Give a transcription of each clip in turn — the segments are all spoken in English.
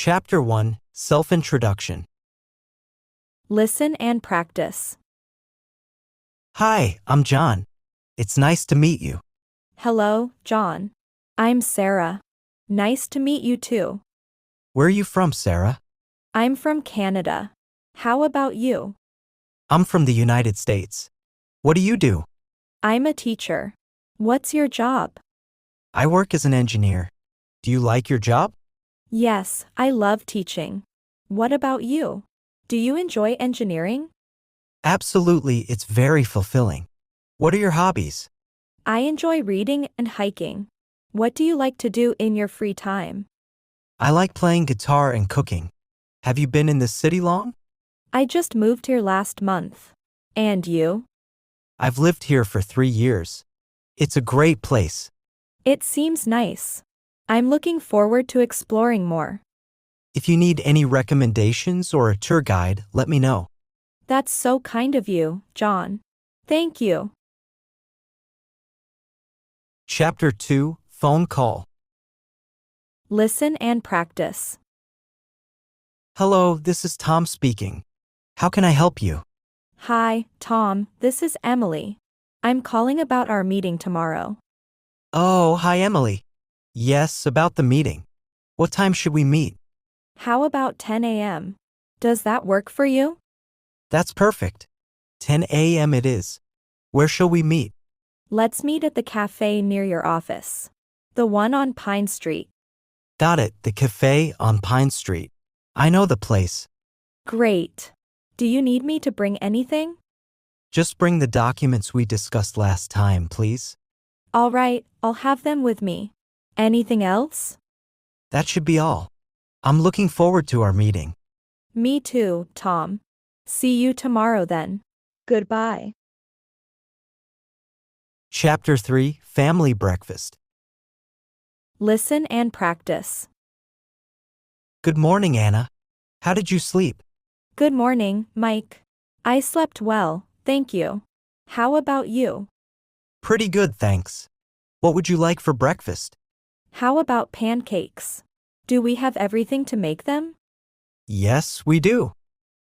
Chapter 1, Self-Introduction. Listen and practice. Hi, I'm John. It's nice to meet you. Hello, John. I'm Sarah. Nice to meet you too. Where are you from, Sarah? I'm from Canada. How about you? I'm from the United States. What do you do? I'm a teacher. What's your job? I work as an engineer. Do you like your job? Yes, I love teaching. What about you? Do you enjoy engineering? Absolutely, it's very fulfilling. What are your hobbies? I enjoy reading and hiking. What do you like to do in your free time? I like playing guitar and cooking. Have you been in this city long? I just moved here last month. And you? I've lived here for 3 years. It's a great place. It seems nice. I'm looking forward to exploring more. If you need any recommendations or a tour guide, let me know. That's so kind of you, John. Thank you. Chapter 2, Phone Call. Listen and practice. Hello, this is Tom speaking. How can I help you? Hi, Tom, this is Emily. I'm calling about our meeting tomorrow. Oh, hi, Emily. Yes, about the meeting. What time should we meet? How about 10 a.m.? Does that work for you? That's perfect. 10 a.m. it is. Where shall we meet? Let's meet at the cafe near your office. The one on Pine Street. Got it, the cafe on Pine Street. I know the place. Great. Do you need me to bring anything? Just bring the documents we discussed last time, please. All right, I'll have them with me. Anything else? That should be all. I'm looking forward to our meeting. Me too, Tom. See you tomorrow then. Goodbye. Chapter 3, Family Breakfast. Listen and practice. Good morning, Anna. How did you sleep? Good morning, Mike. I slept well, thank you. How about you? Pretty good, thanks. What would you like for breakfast? How about pancakes? Do we have everything to make them? Yes, we do.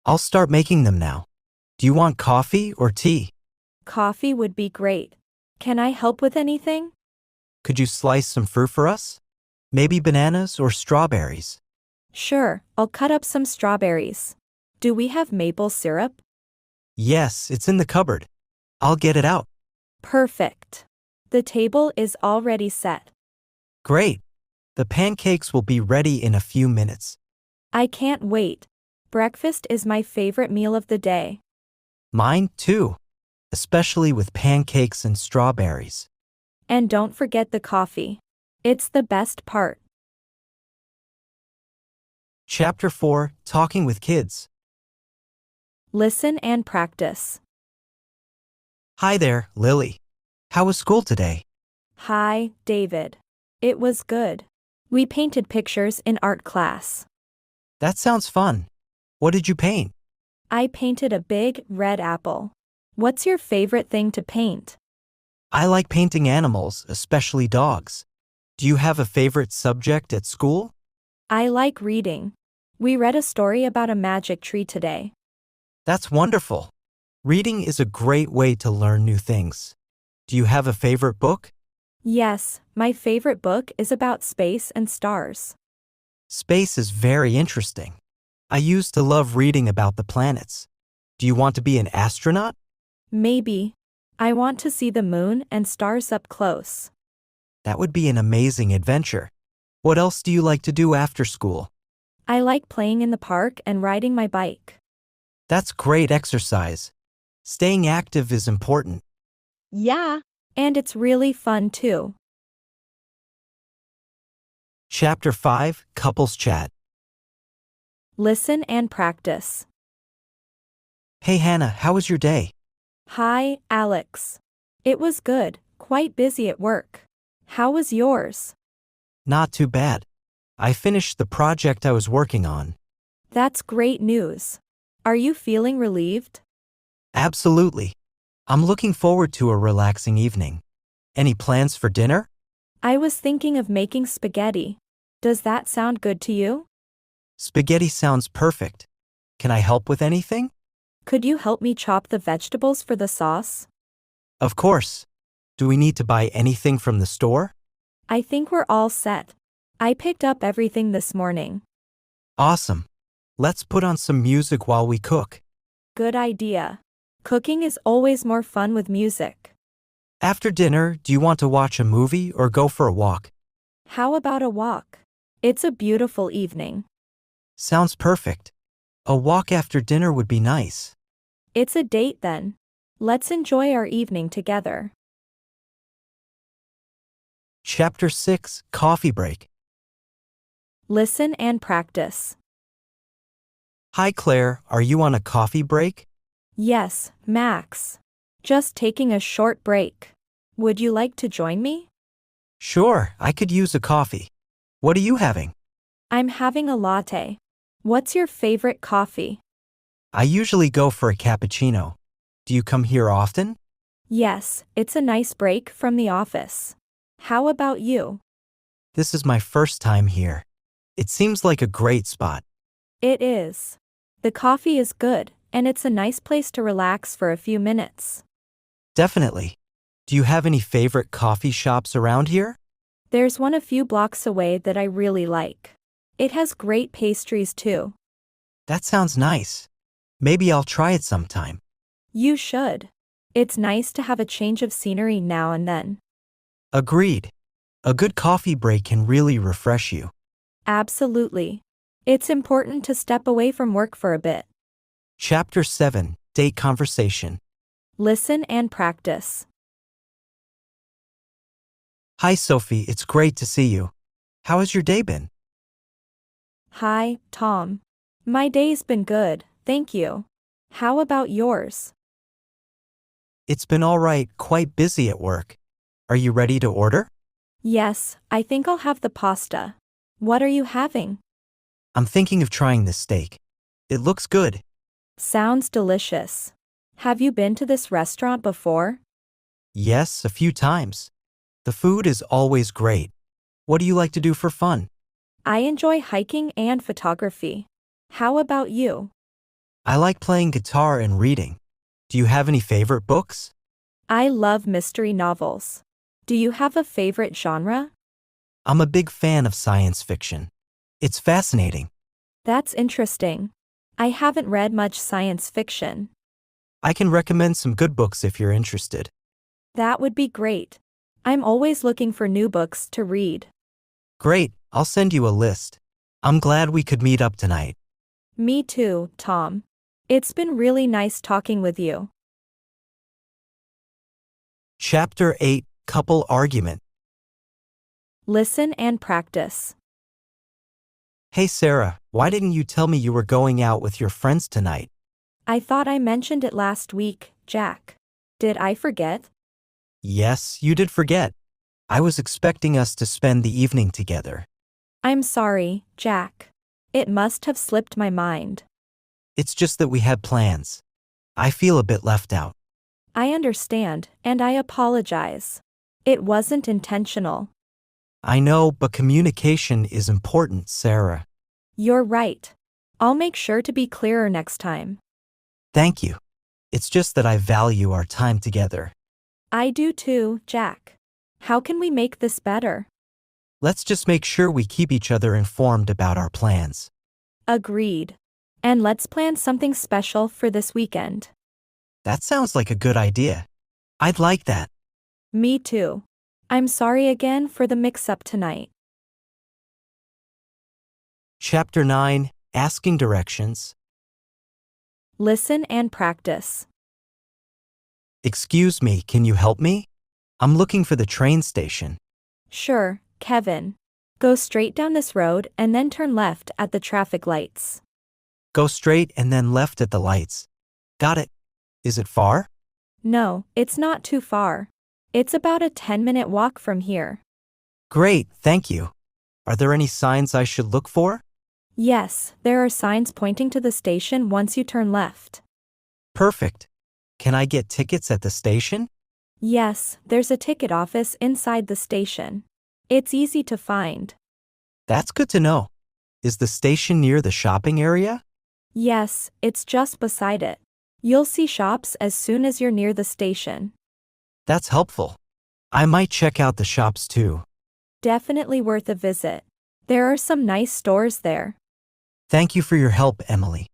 I'll start making them now. Do you want coffee or tea? Coffee would be great. Can I help with anything? Could you slice some fruit for us? Maybe bananas or strawberries? Sure, I'll cut up some strawberries. Do we have maple syrup? Yes, it's in the cupboard. I'll get it out. Perfect. The table is already set. Great. The pancakes will be ready in a few minutes. I can't wait. Breakfast is my favorite meal of the day. Mine too, especially with pancakes and strawberries. And don't forget the coffee. It's the best part. Chapter 4, Talking with Kids. Listen and practice. Hi there, Lily. How was school today? Hi, David. It was good. We painted pictures in art class. That sounds fun. What did you paint? I painted a big, red apple. What's your favorite thing to paint? I like painting animals, especially dogs. Do you have a favorite subject at school? I like reading. We read a story about a magic tree today. That's wonderful. Reading is a great way to learn new things. Do you have a favorite book? Yes, my favorite book is about space and stars. Space is very interesting. I used to love reading about the planets. Do you want to be an astronaut? Maybe. I want to see the moon and stars up close. That would be an amazing adventure. What else do you like to do after school? I like playing in the park and riding my bike. That's great exercise. Staying active is important. Yeah, and it's really fun too. Chapter 5, Couples Chat. Listen and practice. Hey Hannah, how was your day? Hi, Alex. It was good, quite busy at work. How was yours? Not too bad. I finished the project I was working on. That's great news. Are you feeling relieved? Absolutely. I'm looking forward to a relaxing evening. Any plans for dinner? I was thinking of making spaghetti. Does that sound good to you? Spaghetti sounds perfect. Can I help with anything? Could you help me chop the vegetables for the sauce? Of course. Do we need to buy anything from the store? I think we're all set. I picked up everything this morning. Awesome. Let's put on some music while we cook. Good idea. Cooking is always more fun with music. After dinner, do you want to watch a movie or go for a walk? How about a walk? It's a beautiful evening. Sounds perfect. A walk after dinner would be nice. It's a date then. Let's enjoy our evening together. Chapter 6, Coffee Break. Listen and practice. Hi Claire, are you on a coffee break? Yes, Max. Just taking a short break. Would you like to join me? Sure, I could use a coffee. What are you having? I'm having a latte. What's your favorite coffee? I usually go for a cappuccino. Do you come here often? Yes, it's a nice break from the office. How about you? This is my first time here. It seems like a great spot. It is. The coffee is good, and it's a nice place to relax for a few minutes. Definitely. Do you have any favorite coffee shops around here? There's one a few blocks away that I really like. It has great pastries too. That sounds nice. Maybe I'll try it sometime. You should. It's nice to have a change of scenery now and then. Agreed. A good coffee break can really refresh you. Absolutely. It's important to step away from work for a bit. Chapter 7, Date Conversation. Listen and practice. Hi Sophie, it's great to see you. How has your day been? Hi, Tom. My day's been good, thank you. How about yours? It's been all right, quite busy at work. Are you ready to order? Yes, I think I'll have the pasta. What are you having? I'm thinking of trying this steak. It looks good. Sounds delicious. Have you been to this restaurant before? Yes, a few times. The food is always great. What do you like to do for fun? I enjoy hiking and photography. How about you? I like playing guitar and reading. Do you have any favorite books? I love mystery novels. Do you have a favorite genre? I'm a big fan of science fiction. It's fascinating. That's interesting. I haven't read much science fiction. I can recommend some good books if you're interested. That would be great. I'm always looking for new books to read. Great, I'll send you a list. I'm glad we could meet up tonight. Me too, Tom. It's been really nice talking with you. Chapter 8, Couple Argument. Listen and practice. Hey Sarah, why didn't you tell me you were going out with your friends tonight? I thought I mentioned it last week, Jack. Did I forget? Yes, you did forget. I was expecting us to spend the evening together. I'm sorry, Jack. It must have slipped my mind. It's just that we had plans. I feel a bit left out. I understand, and I apologize. It wasn't intentional. I know, but communication is important, Sarah. You're right. I'll make sure to be clearer next time. Thank you. It's just that I value our time together. I do too, Jack. How can we make this better? Let's just make sure we keep each other informed about our plans. Agreed. And let's plan something special for this weekend. That sounds like a good idea. I'd like that. Me too. I'm sorry again for the mix-up tonight. Chapter 9, Asking Directions. Listen and practice. Excuse me, can you help me? I'm looking for the train station. Sure, Kevin. Go straight down this road and then turn left at the traffic lights. Go straight and then left at the lights. Got it. Is it far? No, it's not too far. It's about a 10-minute walk from here. Great, thank you. Are there any signs I should look for? Yes, there are signs pointing to the station once you turn left. Perfect. Can I get tickets at the station? Yes, there's a ticket office inside the station. It's easy to find. That's good to know. Is the station near the shopping area? Yes, it's just beside it. You'll see shops as soon as you're near the station. That's helpful. I might check out the shops too. Definitely worth a visit. There are some nice stores there. Thank you for your help, Emily.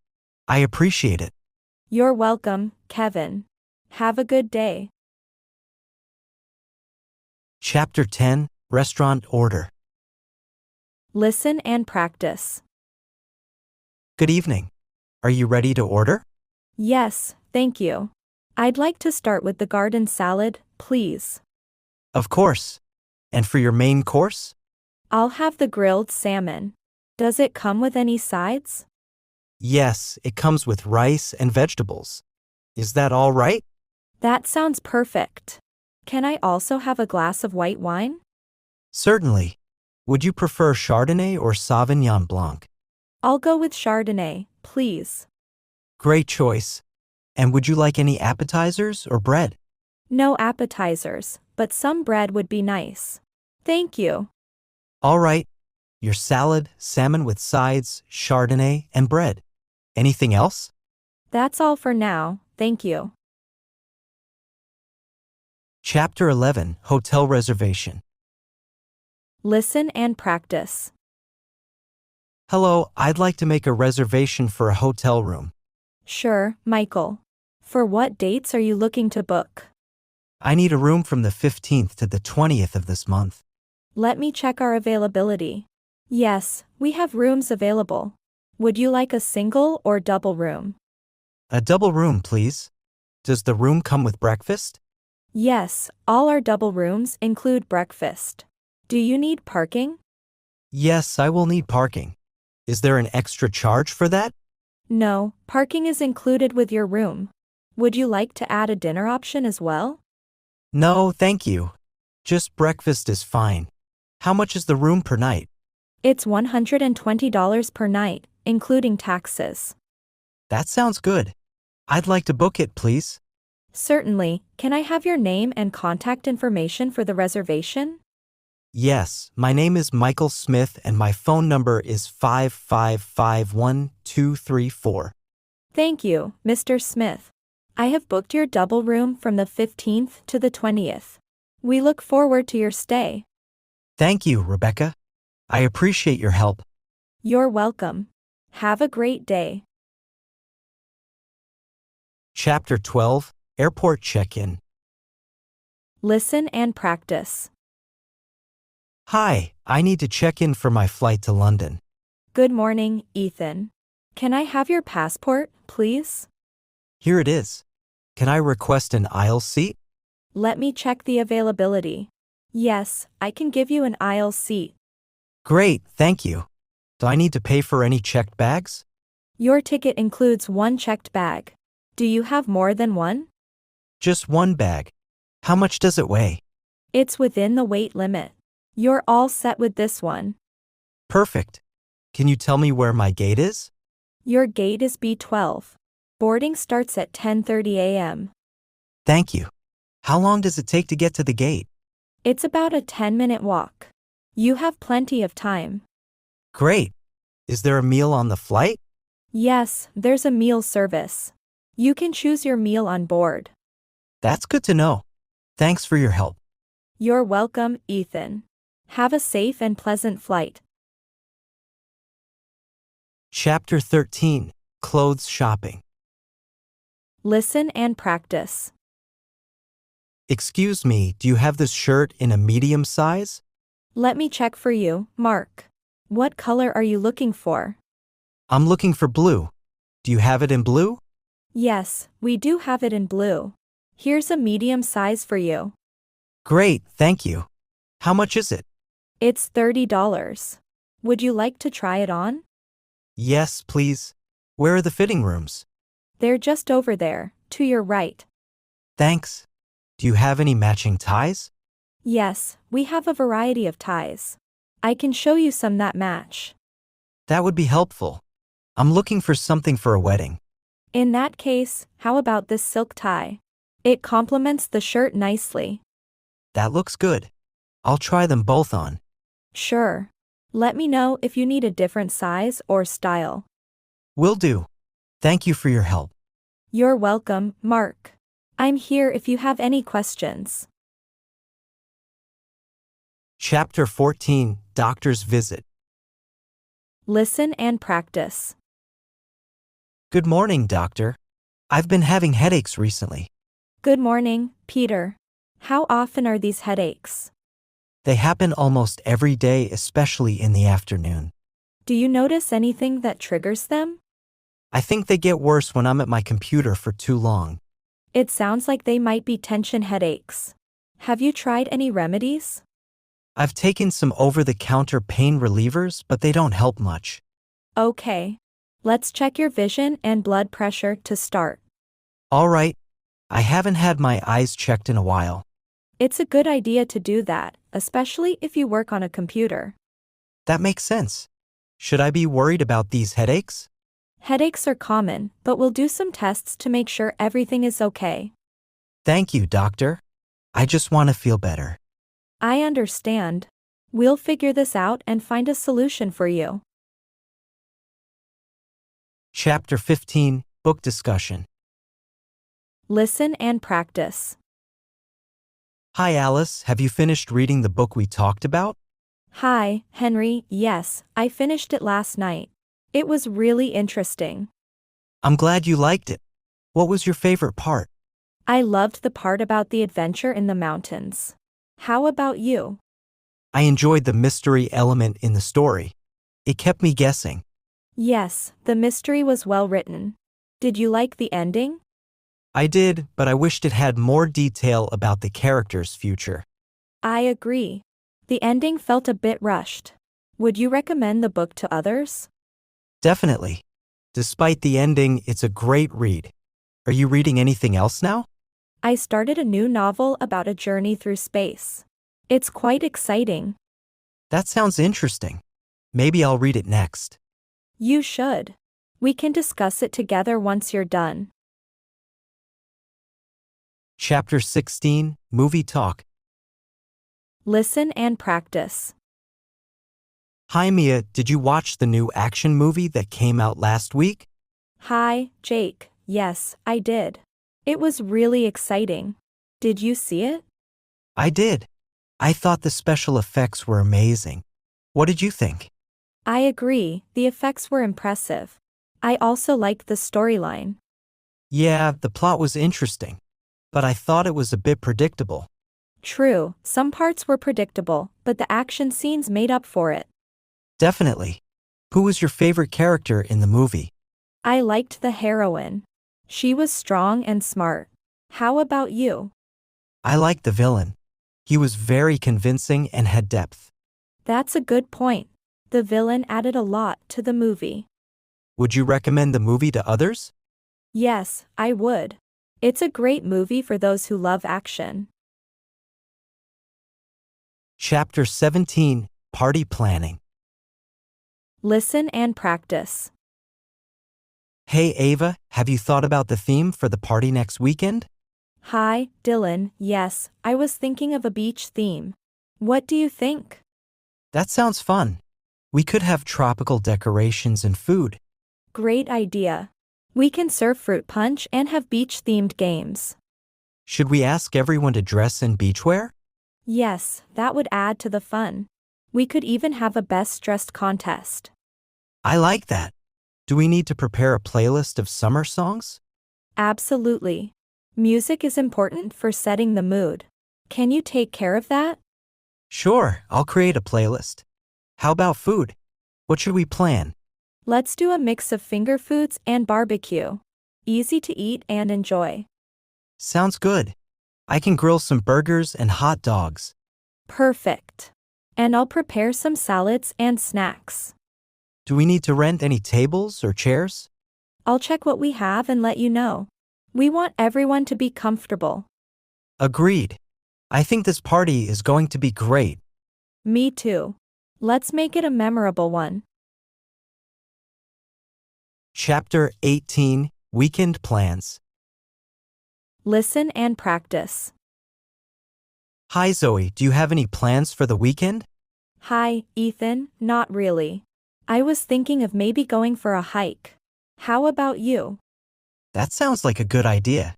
I appreciate it. You're welcome, Kevin. Have a good day. Chapter 10, Restaurant Order. Listen and practice. Good evening. Are you ready to order? Yes, thank you. I'd like to start with the garden salad, please. Of course. And for your main course? I'll have the grilled salmon. Does it come with any sides? Yes, it comes with rice and vegetables. Is that all right? That sounds perfect. Can I also have a glass of white wine? Certainly. Would you prefer Chardonnay or Sauvignon Blanc? I'll go with Chardonnay, please. Great choice. And would you like any appetizers or bread? No appetizers, but some bread would be nice. Thank you. All right. Your salad, salmon with sides, Chardonnay, and bread. Anything else? That's all for now, thank you. Chapter 11, Hotel Reservation. Listen and practice. Hello, I'd like to make a reservation for a hotel room. Sure, Michael. For what dates are you looking to book? I need a room from the 15th to the 20th of this month. Let me check our availability. Yes, we have rooms available. Would you like a single or double room? A double room, please. Does the room come with breakfast? Yes, all our double rooms include breakfast. Do you need parking? Yes, I will need parking. Is there an extra charge for that? No, parking is included with your room. Would you like to add a dinner option as well? No, thank you. Just breakfast is fine. How much is the room per night? It's $120 per night, including taxes. That sounds good. I'd like to book it, please. Certainly, can I have your name and contact information for the reservation? Yes, my name is Michael Smith and my phone number is 5551234. Thank you, Mr. Smith. I have booked your double room from the 15th to the 20th. We look forward to your stay. Thank you, Rebecca. I appreciate your help. You're welcome. Have a great day. Chapter 12, Airport Check-in. Listen and practice. Hi, I need to check in for my flight to London. Good morning, Ethan. Can I have your passport, please? Here it is. Can I request an aisle seat? Let me check the availability. Yes, I can give you an aisle seat. Great, thank you. Do I need to pay for any checked bags? Your ticket includes one checked bag. Do you have more than one? Just one bag. How much does it weigh? It's within the weight limit. You're all set with this one. Perfect. Can you tell me where my gate is? Your gate is B12. Boarding starts at 10:30 a.m. Thank you. How long does it take to get to the gate? It's about a 10-minute walk. You have plenty of time. Great. Is there a meal on the flight? Yes, there's a meal service. You can choose your meal on board. That's good to know. Thanks for your help. You're welcome, Ethan. Have a safe and pleasant flight. Chapter 13, Clothes Shopping. Listen and practice. Excuse me, do you have this shirt in a medium size? Let me check for you, Mark. What color are you looking for? I'm looking for blue. Do you have it in blue? Yes, we do have it in blue. Here's a medium size for you. Great, thank you. How much is it? It's $30. Would you like to try it on? Yes, please. Where are the fitting rooms? They're just over there, to your right. Thanks. Do you have any matching ties? Yes, we have a variety of ties. I can show you some that match. That would be helpful. I'm looking for something for a wedding. In that case, how about this silk tie? It complements the shirt nicely. That looks good. I'll try them both on. Sure. Let me know if you need a different size or style. Will do. Thank you for your help. You're welcome, Mark. I'm here if you have any questions. Chapter 14, Doctor's Visit. Listen and practice. Good morning, doctor. I've been having headaches recently. Good morning, Peter. How often are these headaches? They happen almost every day, especially in the afternoon. Do you notice anything that triggers them? I think they get worse when I'm at my computer for too long. It sounds like they might be tension headaches. Have you tried any remedies? I've taken some over-the-counter pain relievers, but they don't help much. Okay. Let's check your vision and blood pressure to start. All right. I haven't had my eyes checked in a while. It's a good idea to do that, especially if you work on a computer. That makes sense. Should I be worried about these headaches? Headaches are common, but we'll do some tests to make sure everything is okay. Thank you, doctor. I just want to feel better. I understand. We'll figure this out and find a solution for you. Chapter 15, Book Discussion. Listen and practice. Hi, Alice. Have you finished reading the book we talked about? Hi, Henry. Yes, I finished it last night. It was really interesting. I'm glad you liked it. What was your favorite part? I loved the part about the adventure in the mountains. How about you? I enjoyed the mystery element in the story. It kept me guessing. Yes, the mystery was well written. Did you like the ending? I did, but I wished it had more detail about the character's future. I agree. The ending felt a bit rushed. Would you recommend the book to others? Definitely. Despite the ending, it's a great read. Are you reading anything else now? I started a new novel about a journey through space. It's quite exciting. That sounds interesting. Maybe I'll read it next. You should. We can discuss it together once you're done. Chapter 16, Movie Talk. Listen and practice. Hi, Mia. Did you watch the new action movie that came out last week? Hi, Jake. Yes, I did. It was really exciting. Did you see it? I did. I thought the special effects were amazing. What did you think? I agree, the effects were impressive. I also liked the storyline. Yeah, the plot was interesting, but I thought it was a bit predictable. True, some parts were predictable, but the action scenes made up for it. Definitely. Who was your favorite character in the movie? I liked the heroine. She was strong and smart. How about you? I liked the villain. He was very convincing and had depth. That's a good point. The villain added a lot to the movie. Would you recommend the movie to others? Yes, I would. It's a great movie for those who love action. Chapter 17, Party Planning. Listen and practice. Hey, Ava, have you thought about the theme for the party next weekend? Hi, Dylan. Yes, I was thinking of a beach theme. What do you think? That sounds fun. We could have tropical decorations and food. Great idea. We can serve fruit punch and have beach-themed games. Should we ask everyone to dress in beachwear? Yes, that would add to the fun. We could even have a best-dressed contest. I like that. Do we need to prepare a playlist of summer songs? Absolutely. Music is important for setting the mood. Can you take care of that? Sure, I'll create a playlist. How about food? What should we plan? Let's do a mix of finger foods and barbecue. Easy to eat and enjoy. Sounds good. I can grill some burgers and hot dogs. Perfect. And I'll prepare some salads and snacks. Do we need to rent any tables or chairs? I'll check what we have and let you know. We want everyone to be comfortable. Agreed. I think this party is going to be great. Me too. Let's make it a memorable one. Chapter 18, Weekend Plans. Listen and practice. Hi, Zoe. Do you have any plans for the weekend? Hi, Ethan, not really. I was thinking of maybe going for a hike. How about you? That sounds like a good idea.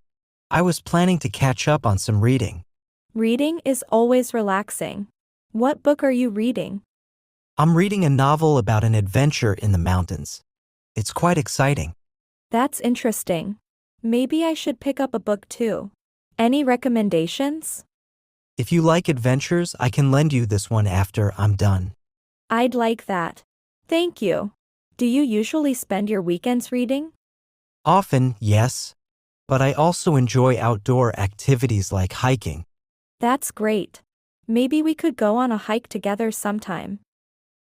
I was planning to catch up on some reading. Reading is always relaxing. What book are you reading? I'm reading a novel about an adventure in the mountains. It's quite exciting. That's interesting. Maybe I should pick up a book too. Any recommendations? If you like adventures, I can lend you this one after I'm done. I'd like that. Thank you. Do you usually spend your weekends reading? Often, yes, but I also enjoy outdoor activities like hiking. That's great. Maybe we could go on a hike together sometime.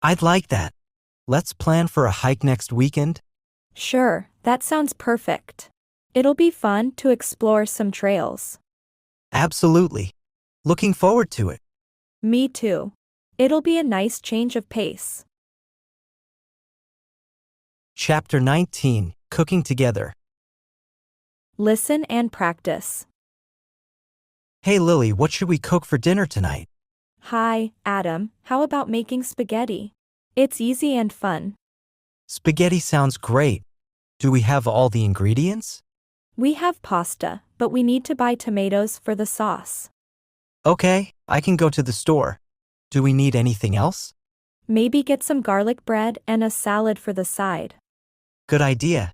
I'd like that. Let's plan for a hike next weekend. Sure, that sounds perfect. It'll be fun to explore some trails. Absolutely. Looking forward to it. Me too. It'll be a nice change of pace. Chapter 19, Cooking Together. Listen and practice. Hey Lily, what should we cook for dinner tonight? Hi, Adam, how about making spaghetti? It's easy and fun. Spaghetti sounds great. Do we have all the ingredients? We have pasta, but we need to buy tomatoes for the sauce. Okay, I can go to the store. Do we need anything else? Maybe get some garlic bread and a salad for the side. Good idea.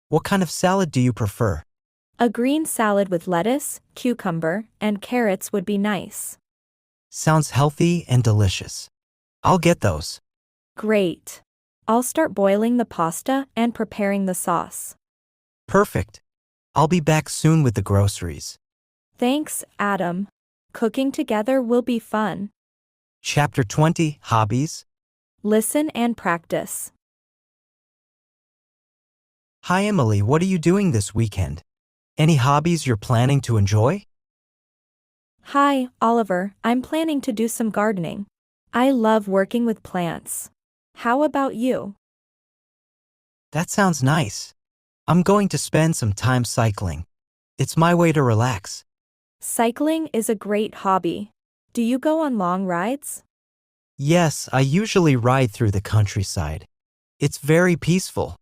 What kind of salad do you prefer? A green salad with lettuce, cucumber, and carrots would be nice. Sounds healthy and delicious. I'll get those. Great. I'll start boiling the pasta and preparing the sauce. Perfect. I'll be back soon with the groceries. Thanks, Adam. Cooking together will be fun. Chapter 20, Hobbies. Listen and practice. Hi Emily, what are you doing this weekend? Any hobbies you're planning to enjoy? Hi, Oliver, I'm planning to do some gardening. I love working with plants. How about you? That sounds nice. I'm going to spend some time cycling. It's my way to relax. Cycling is a great hobby. Do you go on long rides? Yes, I usually ride through the countryside. It's very peaceful.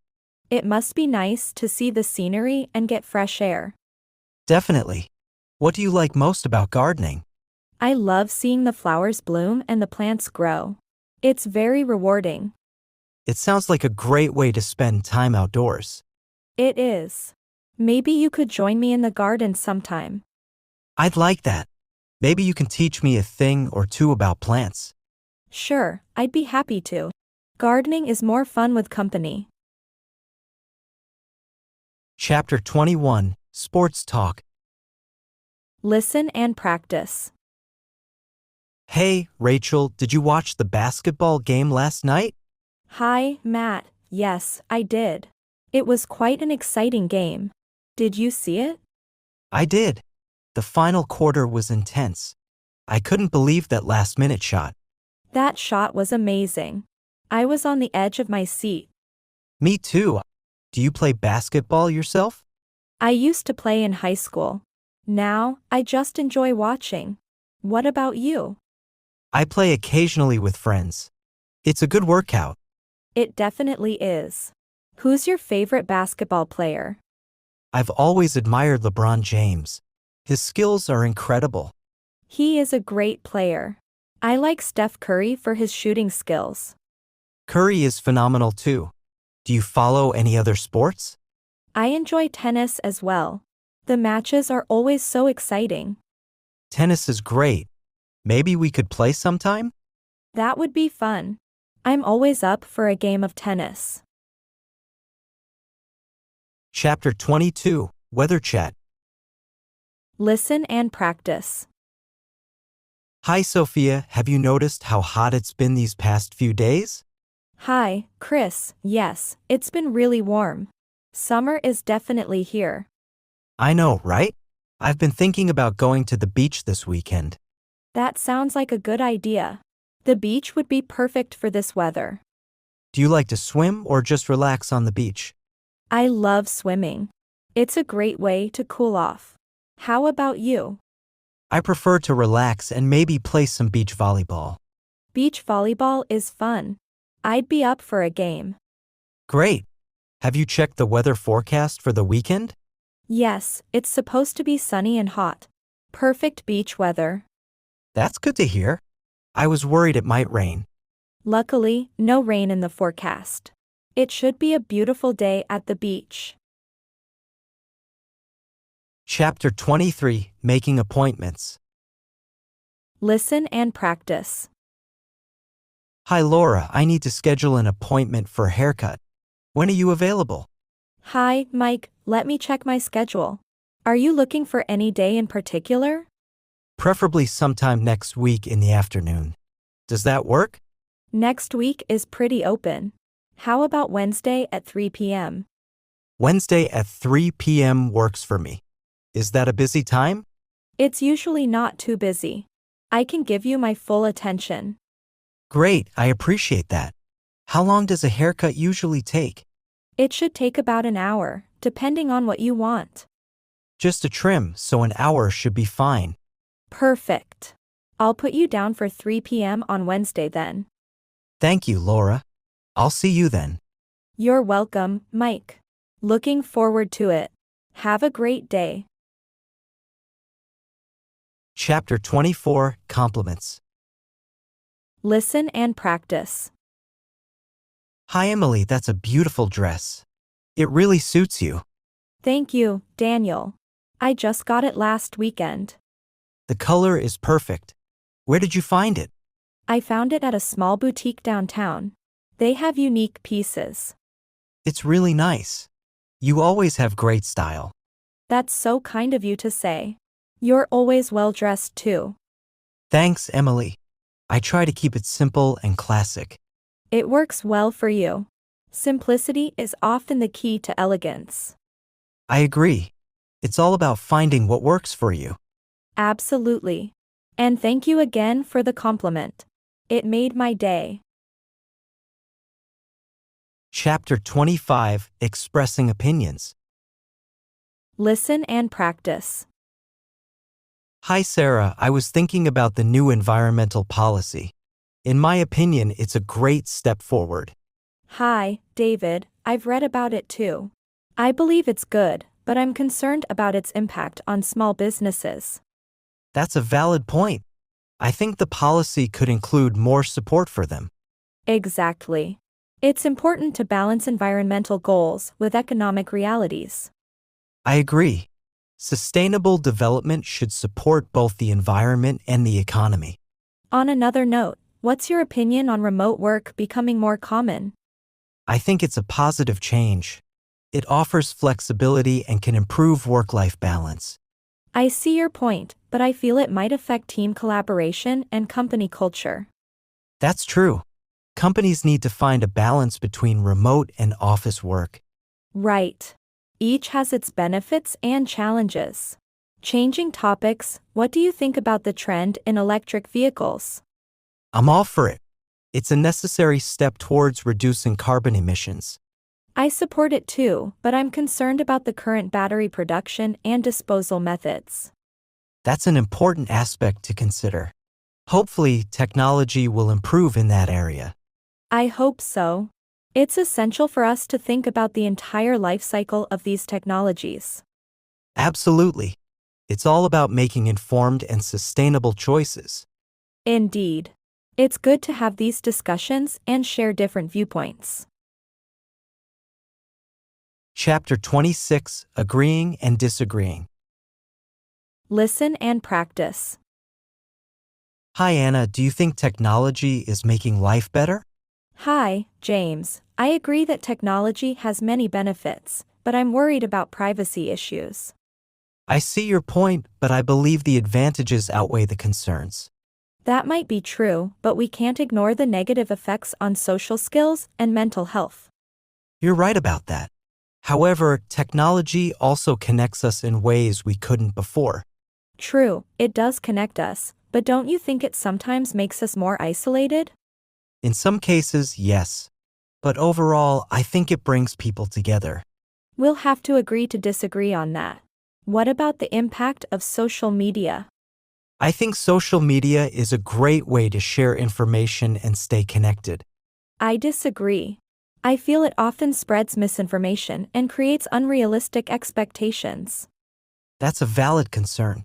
It must be nice to see the scenery and get fresh air. Definitely. What do you like most about gardening? I love seeing the flowers bloom and the plants grow. It's very rewarding. It sounds like a great way to spend time outdoors. It is. Maybe you could join me in the garden sometime. I'd like that. Maybe you can teach me a thing or two about plants. Sure, I'd be happy to. Gardening is more fun with company. Chapter 21, Sports Talk. Listen and practice. Hey, Rachel, did you watch the basketball game last night? Hi, Matt. Yes, I did. It was quite an exciting game. Did you see it? I did. The final quarter was intense. I couldn't believe that last-minute shot. That shot was amazing. I was on the edge of my seat. Me too. Do you play basketball yourself? I used to play in high school. Now, I just enjoy watching. What about you? I play occasionally with friends. It's a good workout. It definitely is. Who's your favorite basketball player? I've always admired LeBron James. His skills are incredible. He is a great player. I like Steph Curry for his shooting skills. Curry is phenomenal too. Do you follow any other sports? I enjoy tennis as well. The matches are always so exciting. Tennis is great. Maybe we could play sometime? That would be fun. I'm always up for a game of tennis. Chapter 22, Weather Chat. Listen and practice. Hi Sophia, have you noticed how hot it's been these past few days? Hi, Chris. Yes, it's been really warm. Summer is definitely here. I know, right? I've been thinking about going to the beach this weekend. That sounds like a good idea. The beach would be perfect for this weather. Do you like to swim or just relax on the beach? I love swimming. It's a great way to cool off. How about you? I prefer to relax and maybe play some beach volleyball. Beach volleyball is fun. I'd be up for a game. Great. Have you checked the weather forecast for the weekend? Yes, it's supposed to be sunny and hot. Perfect beach weather. That's good to hear. I was worried it might rain. Luckily, no rain in the forecast. It should be a beautiful day at the beach. Chapter 23, Making Appointments. Listen and practice. Hi Laura, I need to schedule an appointment for a haircut. When are you available? Hi, Mike, let me check my schedule. Are you looking for any day in particular? Preferably sometime next week in the afternoon. Does that work? Next week is pretty open. How about Wednesday at 3 p.m.? Wednesday at 3 p.m. works for me. Is that a busy time? It's usually not too busy. I can give you my full attention. Great, I appreciate that. How long does a haircut usually take? It should take about an hour, depending on what you want. Just a trim, so an hour should be fine. Perfect. I'll put you down for 3 p.m. on Wednesday then. Thank you, Laura. I'll see you then. You're welcome, Mike. Looking forward to it. Have a great day. Chapter 24, Compliments. Listen and practice. Hi Emily, that's a beautiful dress. It really suits you. Thank you, Daniel. I just got it last weekend. The color is perfect. Where did you find it? I found it at a small boutique downtown. They have unique pieces. It's really nice. You always have great style. That's so kind of you to say. You're always well dressed too. Thanks, Emily. I try to keep it simple and classic. It works well for you. Simplicity is often the key to elegance. I agree. It's all about finding what works for you. Absolutely. And thank you again for the compliment. It made my day. Chapter 25, Expressing Opinions. Listen and practice. Hi Sarah, I was thinking about the new environmental policy. In my opinion, it's a great step forward. Hi, David, I've read about it too. I believe it's good, but I'm concerned about its impact on small businesses. That's a valid point. I think the policy could include more support for them. Exactly. It's important to balance environmental goals with economic realities. I agree. Sustainable development should support both the environment and the economy. On another note, what's your opinion on remote work becoming more common? I think it's a positive change. It offers flexibility and can improve work-life balance. I see your point, but I feel it might affect team collaboration and company culture. That's true. Companies need to find a balance between remote and office work. Right. Each has its benefits and challenges. Changing topics, what do you think about the trend in electric vehicles? I'm all for it. It's a necessary step towards reducing carbon emissions. I support it too, but I'm concerned about the current battery production and disposal methods. That's an important aspect to consider. Hopefully, technology will improve in that area. I hope so. It's essential for us to think about the entire life cycle of these technologies. Absolutely. It's all about making informed and sustainable choices. Indeed. It's good to have these discussions and share different viewpoints. Chapter 26, Agreeing and Disagreeing. Listen and practice. Hi Anna, do you think technology is making life better? Hi, James. I agree that technology has many benefits, but I'm worried about privacy issues. I see your point, but I believe the advantages outweigh the concerns. That might be true, but we can't ignore the negative effects on social skills and mental health. You're right about that. However, technology also connects us in ways we couldn't before. True, it does connect us, but don't you think it sometimes makes us more isolated? In some cases, yes. But overall, I think it brings people together. We'll have to agree to disagree on that. What about the impact of social media? I think social media is a great way to share information and stay connected. I disagree. I feel it often spreads misinformation and creates unrealistic expectations. That's a valid concern.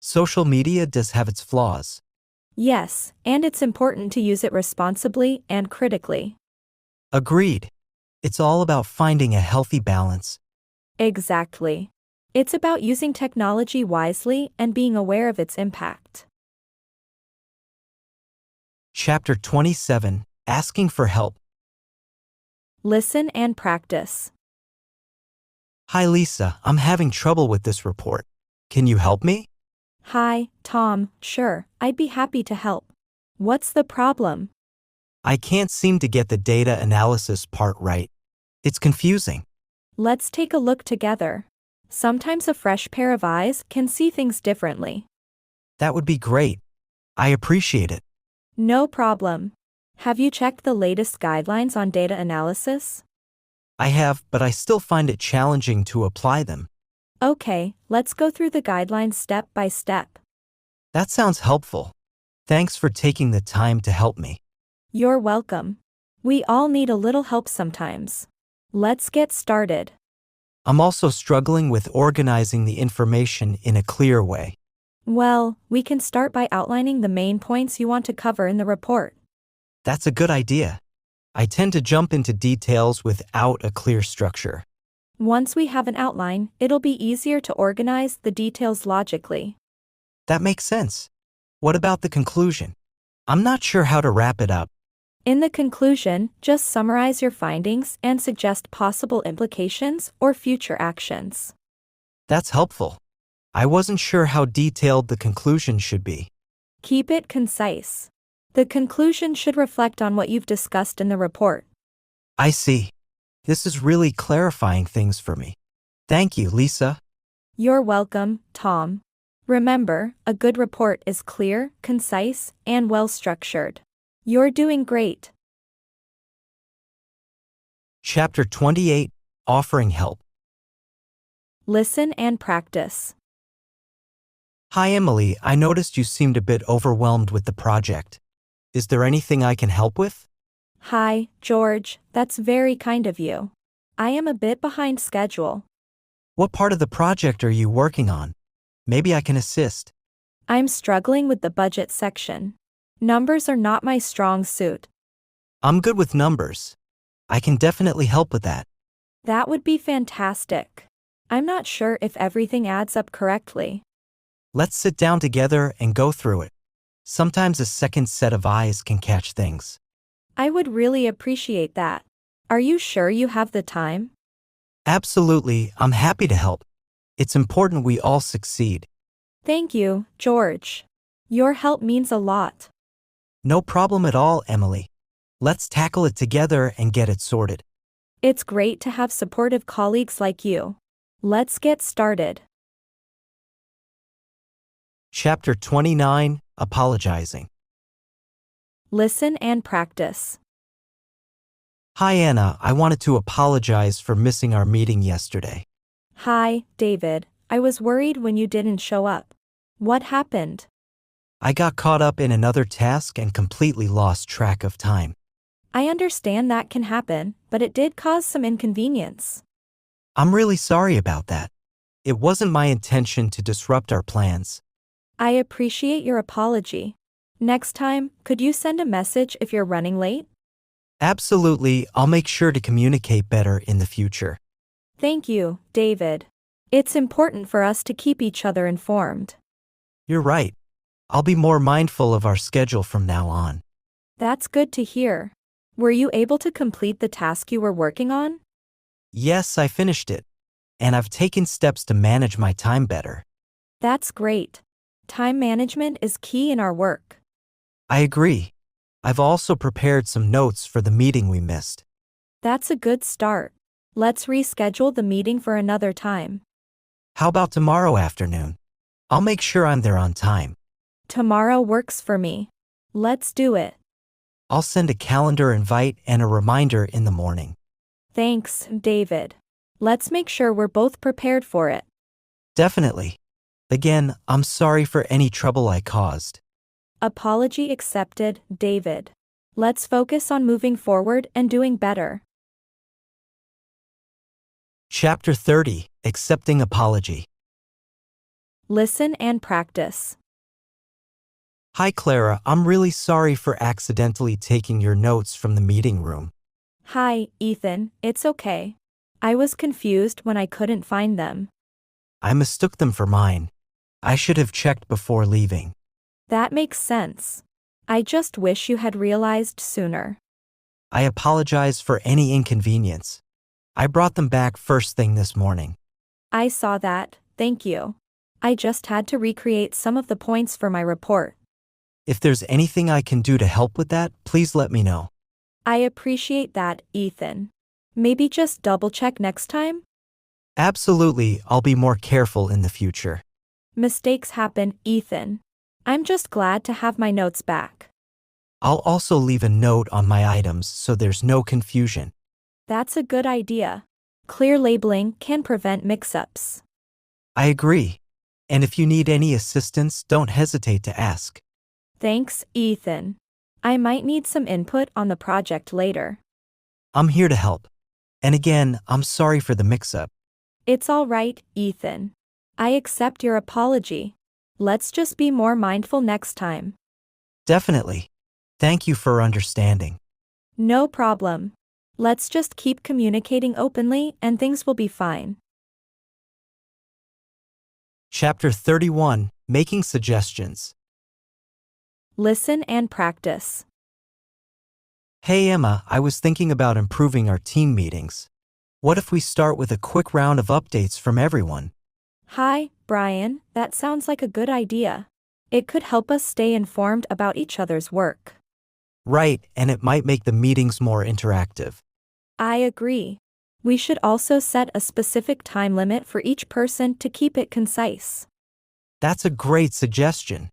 Social media does have its flaws. Yes, and it's important to use it responsibly and critically. Agreed. It's all about finding a healthy balance. Exactly. It's about using technology wisely and being aware of its impact. Chapter 27, Asking for Help. Listen and practice. Hi Lisa, I'm having trouble with this report. Can you help me? Hi, Tom. Sure, I'd be happy to help. What's the problem? I can't seem to get the data analysis part right. It's confusing. Let's take a look together. Sometimes a fresh pair of eyes can see things differently. That would be great. I appreciate it. No problem. Have you checked the latest guidelines on data analysis? I have, but I still find it challenging to apply them. Okay, let's go through the guidelines step by step. That sounds helpful. Thanks for taking the time to help me. You're welcome. We all need a little help sometimes. Let's get started. I'm also struggling with organizing the information in a clear way. Well, we can start by outlining the main points you want to cover in the report. That's a good idea. I tend to jump into details without a clear structure. Once we have an outline, it'll be easier to organize the details logically. That makes sense. What about the conclusion? I'm not sure how to wrap it up. In the conclusion, just summarize your findings and suggest possible implications or future actions. That's helpful. I wasn't sure how detailed the conclusion should be. Keep it concise. The conclusion should reflect on what you've discussed in the report. I see. This is really clarifying things for me. Thank you, Lisa. You're welcome, Tom. Remember, a good report is clear, concise, and well-structured. You're doing great. Chapter 28, Offering Help. Listen and practice. Hi Emily, I noticed you seemed a bit overwhelmed with the project. Is there anything I can help with? Hi, George, that's very kind of you. I am a bit behind schedule. What part of the project are you working on? Maybe I can assist. I'm struggling with the budget section. Numbers are not my strong suit. I'm good with numbers. I can definitely help with that. That would be fantastic. I'm not sure if everything adds up correctly. Let's sit down together and go through it. Sometimes a second set of eyes can catch things. I would really appreciate that. Are you sure you have the time? Absolutely, I'm happy to help. It's important we all succeed. Thank you, George. Your help means a lot. No problem at all, Emily. Let's tackle it together and get it sorted. It's great to have supportive colleagues like you. Let's get started. Chapter 29, Apologizing. Listen and practice. Hi Anna, I wanted to apologize for missing our meeting yesterday. Hi, David. I was worried when you didn't show up. What happened? I got caught up in another task and completely lost track of time. I understand that can happen, but it did cause some inconvenience. I'm really sorry about that. It wasn't my intention to disrupt our plans. I appreciate your apology. Next time, could you send a message if you're running late? Absolutely, I'll make sure to communicate better in the future. Thank you, David. It's important for us to keep each other informed. You're right. I'll be more mindful of our schedule from now on. That's good to hear. Were you able to complete the task you were working on? Yes, I finished it. And I've taken steps to manage my time better. That's great. Time management is key in our work. I agree. I've also prepared some notes for the meeting we missed. That's a good start. Let's reschedule the meeting for another time. How about tomorrow afternoon? I'll make sure I'm there on time. Tomorrow works for me. Let's do it. I'll send a calendar invite and a reminder in the morning. Thanks, David. Let's make sure we're both prepared for it. Definitely. Again, I'm sorry for any trouble I caused. Apology accepted, David. Let's focus on moving forward and doing better. Chapter 30, Accepting Apology. Listen and practice. Hi Clara, I'm really sorry for accidentally taking your notes from the meeting room. Hi, Ethan, it's okay. I was confused when I couldn't find them. I mistook them for mine. I should have checked before leaving. That makes sense. I just wish you had realized sooner. I apologize for any inconvenience. I brought them back first thing this morning. I saw that, thank you. I just had to recreate some of the points for my report. If there's anything I can do to help with that, please let me know. I appreciate that, Ethan. Maybe just double-check next time? Absolutely, I'll be more careful in the future. Mistakes happen, Ethan. I'm just glad to have my notes back. I'll also leave a note on my items so there's no confusion. That's a good idea. Clear labeling can prevent mix-ups. I agree. And if you need any assistance, don't hesitate to ask. Thanks, Ethan. I might need some input on the project later. I'm here to help. And again, I'm sorry for the mix-up. It's all right, Ethan. I accept your apology. Let's just be more mindful next time. Definitely. Thank you for understanding. No problem. Let's just keep communicating openly and things will be fine. Chapter 31, Making Suggestions. Listen and practice. Hey Emma, I was thinking about improving our team meetings. What if we start with a quick round of updates from everyone? Hi, Brian, that sounds like a good idea. It could help us stay informed about each other's work. Right, and it might make the meetings more interactive. I agree. We should also set a specific time limit for each person to keep it concise. That's a great suggestion.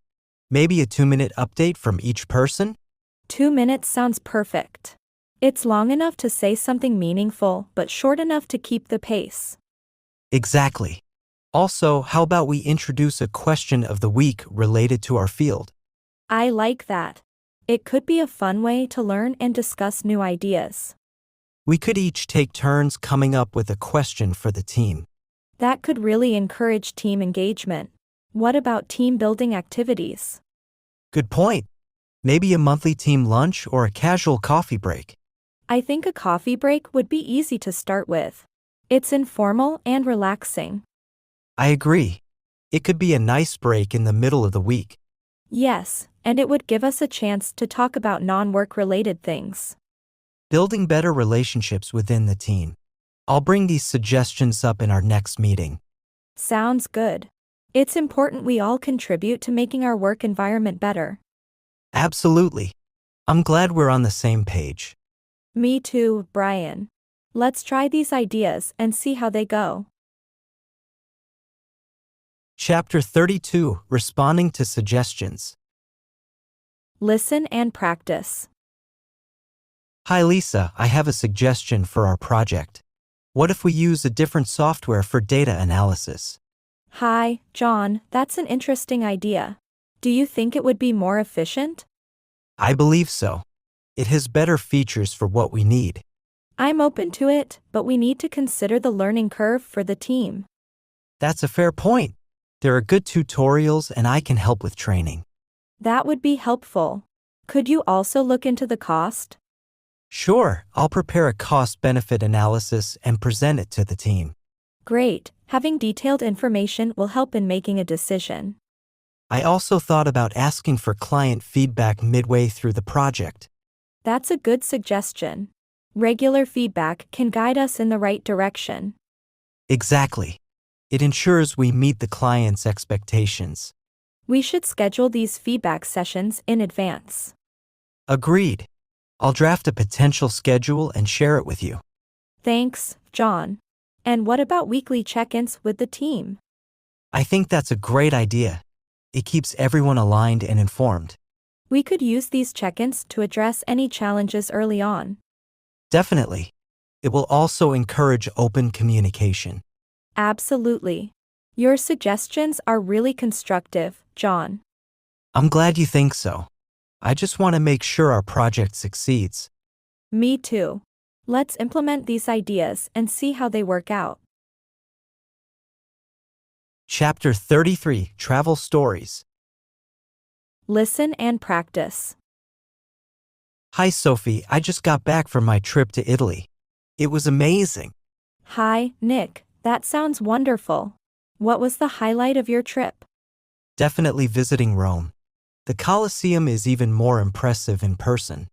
Maybe a 2-minute update from each person? 2 minutes sounds perfect. It's long enough to say something meaningful, but short enough to keep the pace. Exactly. Also, how about we introduce a question of the week related to our field? I like that. It could be a fun way to learn and discuss new ideas. We could each take turns coming up with a question for the team. That could really encourage team engagement. What about team building activities? Good point. Maybe a monthly team lunch or a casual coffee break. I think a coffee break would be easy to start with. It's informal and relaxing. I agree. It could be a nice break in the middle of the week. Yes, and it would give us a chance to talk about non-work related things. Building better relationships within the team. I'll bring these suggestions up in our next meeting. Sounds good. It's important we all contribute to making our work environment better. Absolutely. I'm glad we're on the same page. Me too, Brian. Let's try these ideas and see how they go. Chapter 32, Responding to Suggestions. Listen and practice. Hi Lisa, I have a suggestion for our project. What if we use a different software for data analysis? Hi, John, that's an interesting idea. Do you think it would be more efficient? I believe so. It has better features for what we need. I'm open to it, but we need to consider the learning curve for the team. That's a fair point. There are good tutorials and I can help with training. That would be helpful. Could you also look into the cost? Sure, I'll prepare a cost-benefit analysis and present it to the team. Great, having detailed information will help in making a decision. I also thought about asking for client feedback midway through the project. That's a good suggestion. Regular feedback can guide us in the right direction. Exactly. It ensures we meet the client's expectations. We should schedule these feedback sessions in advance. Agreed. I'll draft a potential schedule and share it with you. Thanks, John. And what about weekly check-ins with the team? I think that's a great idea. It keeps everyone aligned and informed. We could use these check-ins to address any challenges early on. Definitely. It will also encourage open communication. Absolutely. Your suggestions are really constructive, John. I'm glad you think so. I just want to make sure our project succeeds. Me too. Let's implement these ideas and see how they work out. Chapter 33, Travel Stories. Listen and practice. Hi Sophie, I just got back from my trip to Italy. It was amazing. Hi, Nick. That sounds wonderful. What was the highlight of your trip? Definitely visiting Rome. The Colosseum is even more impressive in person.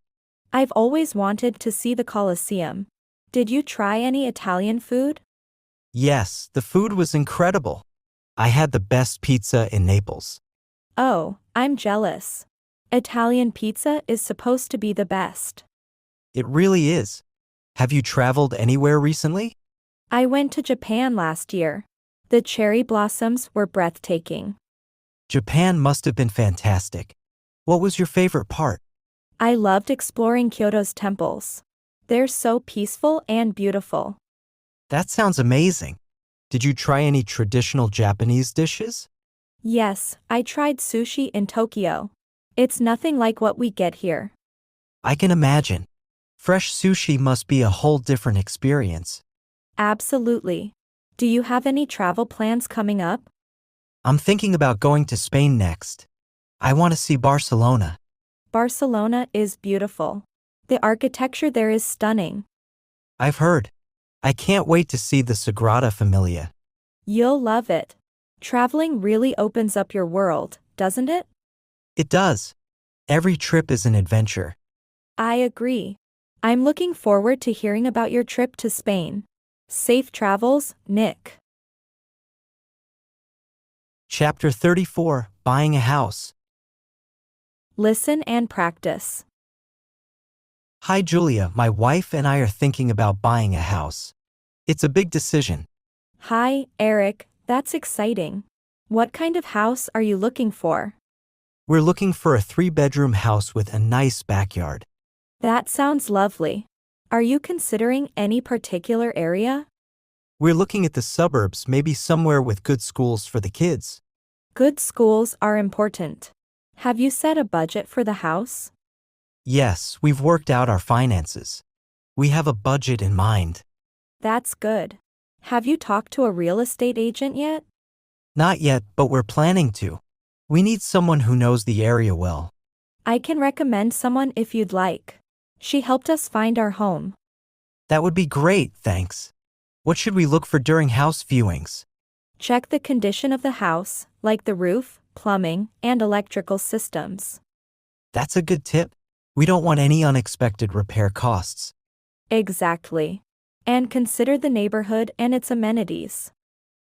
I've always wanted to see the Colosseum. Did you try any Italian food? Yes, the food was incredible. I had the best pizza in Naples. Oh, I'm jealous. Italian pizza is supposed to be the best. It really is. Have you traveled anywhere recently? I went to Japan last year. The cherry blossoms were breathtaking. Japan must have been fantastic. What was your favorite part? I loved exploring Kyoto's temples. They're so peaceful and beautiful. That sounds amazing. Did you try any traditional Japanese dishes? Yes, I tried sushi in Tokyo. It's nothing like what we get here. I can imagine. Fresh sushi must be a whole different experience. Absolutely. Do you have any travel plans coming up? I'm thinking about going to Spain next. I want to see Barcelona. Barcelona is beautiful. The architecture there is stunning. I've heard. I can't wait to see the Sagrada Familia. You'll love it. Traveling really opens up your world, doesn't it? It does. Every trip is an adventure. I agree. I'm looking forward to hearing about your trip to Spain. Safe travels, Nick. Chapter 34, Buying a House. Listen and practice. Hi Julia, my wife and I are thinking about buying a house. It's a big decision. Hi, Eric. That's exciting. What kind of house are you looking for? We're looking for a 3-bedroom house with a nice backyard. That sounds lovely. Are you considering any particular area? We're looking at the suburbs, maybe somewhere with good schools for the kids. Good schools are important. Have you set a budget for the house? Yes, we've worked out our finances. We have a budget in mind. That's good. Have you talked to a real estate agent yet? Not yet, but we're planning to. We need someone who knows the area well. I can recommend someone if you'd like. She helped us find our home. That would be great, thanks. What should we look for during house viewings? Check the condition of the house, like the roof, plumbing, and electrical systems. That's a good tip. We don't want any unexpected repair costs. Exactly. And consider the neighborhood and its amenities.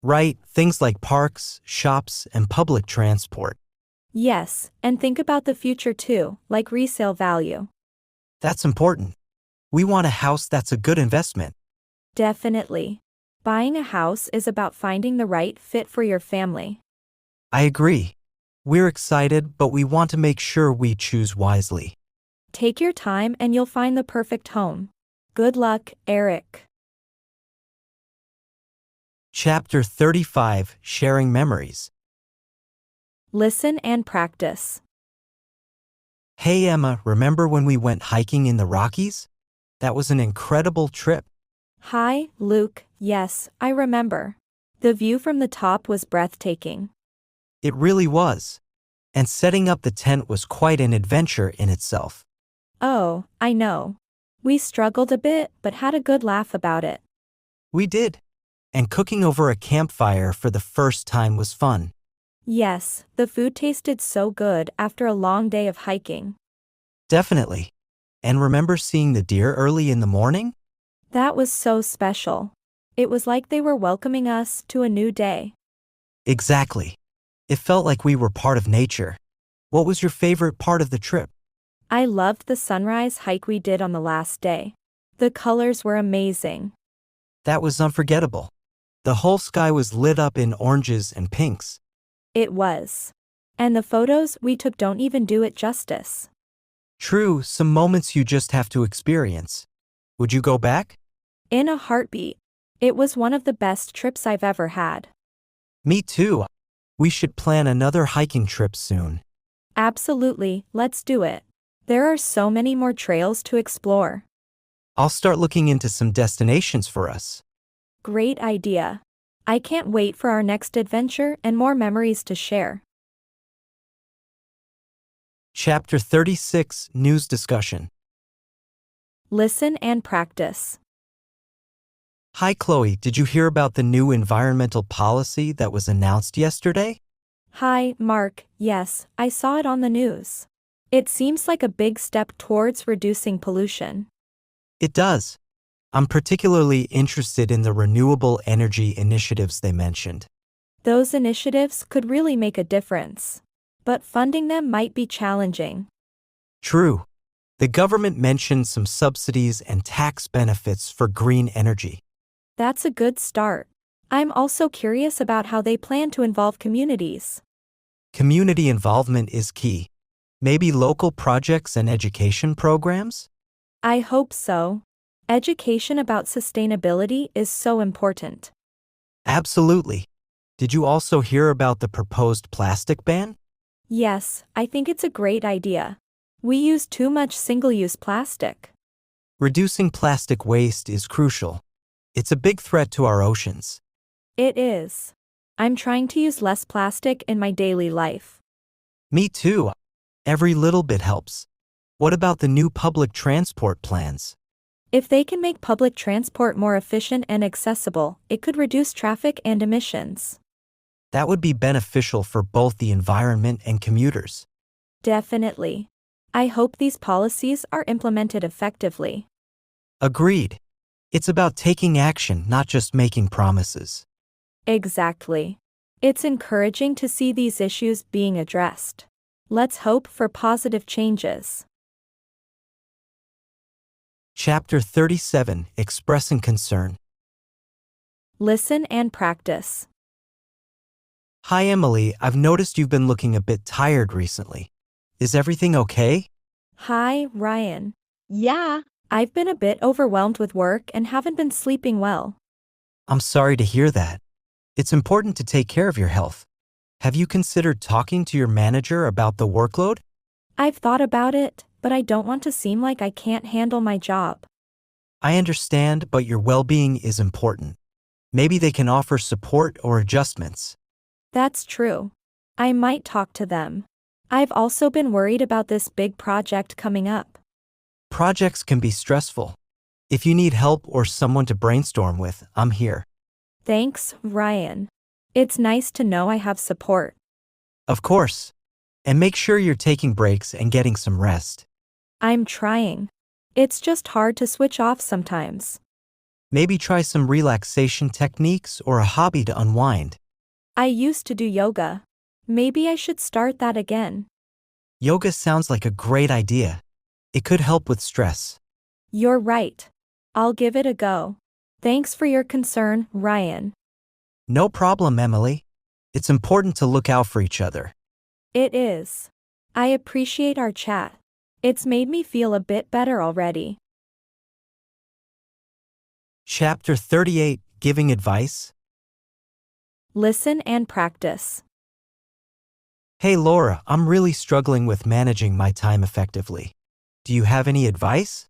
Right, things like parks, shops, and public transport. Yes, and think about the future too, like resale value. That's important. We want a house that's a good investment. Definitely. Buying a house is about finding the right fit for your family. I agree. We're excited, but we want to make sure we choose wisely. Take your time and you'll find the perfect home. Good luck, Eric. Chapter 35, Sharing Memories. Listen and practice. Hey Emma, remember when we went hiking in the Rockies? That was an incredible trip. Hi, Luke. Yes, I remember. The view from the top was breathtaking. It really was. And setting up the tent was quite an adventure in itself. Oh, I know. We struggled a bit, but had a good laugh about it. We did. And cooking over a campfire for the first time was fun. Yes, the food tasted so good after a long day of hiking. Definitely. And remember seeing the deer early in the morning? That was so special. It was like they were welcoming us to a new day. Exactly. It felt like we were part of nature. What was your favorite part of the trip? I loved the sunrise hike we did on the last day. The colors were amazing. That was unforgettable. The whole sky was lit up in oranges and pinks. It was. And the photos we took don't even do it justice. True, some moments you just have to experience. Would you go back? In a heartbeat. It was one of the best trips I've ever had. Me too. We should plan another hiking trip soon. Absolutely, let's do it. There are so many more trails to explore. I'll start looking into some destinations for us. Great idea. I can't wait for our next adventure and more memories to share. Chapter 36 News Discussion. Listen and practice. Hi Chloe, did you hear about the new environmental policy that was announced yesterday? Hi, Mark. Yes, I saw it on the news. It seems like a big step towards reducing pollution. It does. I'm particularly interested in the renewable energy initiatives they mentioned. Those initiatives could really make a difference. But funding them might be challenging. True. The government mentioned some subsidies and tax benefits for green energy. That's a good start. I'm also curious about how they plan to involve communities. Community involvement is key. Maybe local projects and education programs? I hope so. Education about sustainability is so important. Absolutely. Did you also hear about the proposed plastic ban? Yes, I think it's a great idea. We use too much single-use plastic. Reducing plastic waste is crucial. It's a big threat to our oceans. It is. I'm trying to use less plastic in my daily life. Me too. Every little bit helps. What about the new public transport plans? If they can make public transport more efficient and accessible, it could reduce traffic and emissions. That would be beneficial for both the environment and commuters. Definitely. I hope these policies are implemented effectively. Agreed. It's about taking action, not just making promises. Exactly. It's encouraging to see these issues being addressed. Let's hope for positive changes. Chapter 37 Expressing Concern. Listen and practice. Hi Emily, I've noticed you've been looking a bit tired recently. Is everything okay? Hi, Ryan. Yeah, I've been a bit overwhelmed with work and haven't been sleeping well. I'm sorry to hear that. It's important to take care of your health. Have you considered talking to your manager about the workload? I've thought about it, but I don't want to seem like I can't handle my job. I understand, but your well-being is important. Maybe they can offer support or adjustments. That's true. I might talk to them. I've also been worried about this big project coming up. Projects can be stressful. If you need help or someone to brainstorm with, I'm here. Thanks, Ryan. It's nice to know I have support. Of course. And make sure you're taking breaks and getting some rest. I'm trying. It's just hard to switch off sometimes. Maybe try some relaxation techniques or a hobby to unwind. I used to do yoga. Maybe I should start that again. Yoga sounds like a great idea. It could help with stress. You're right. I'll give it a go. Thanks for your concern, Ryan. No problem, Emily. It's important to look out for each other. It is. I appreciate our chat. It's made me feel a bit better already. Chapter 38 Giving Advice. Listen and practice. Hey Laura, I'm really struggling with managing my time effectively. Do you have any advice?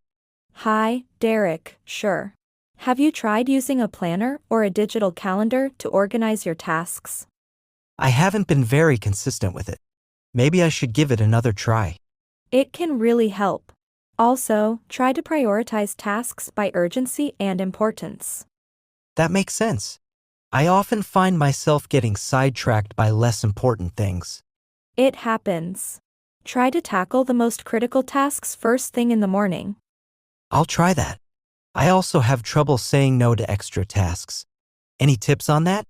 Hi, Derek, sure. Have you tried using a planner or a digital calendar to organize your tasks? I haven't been very consistent with it. Maybe I should give it another try. It can really help. Also, try to prioritize tasks by urgency and importance. That makes sense. I often find myself getting sidetracked by less important things. It happens. Try to tackle the most critical tasks first thing in the morning. I'll try that. I also have trouble saying no to extra tasks. Any tips on that?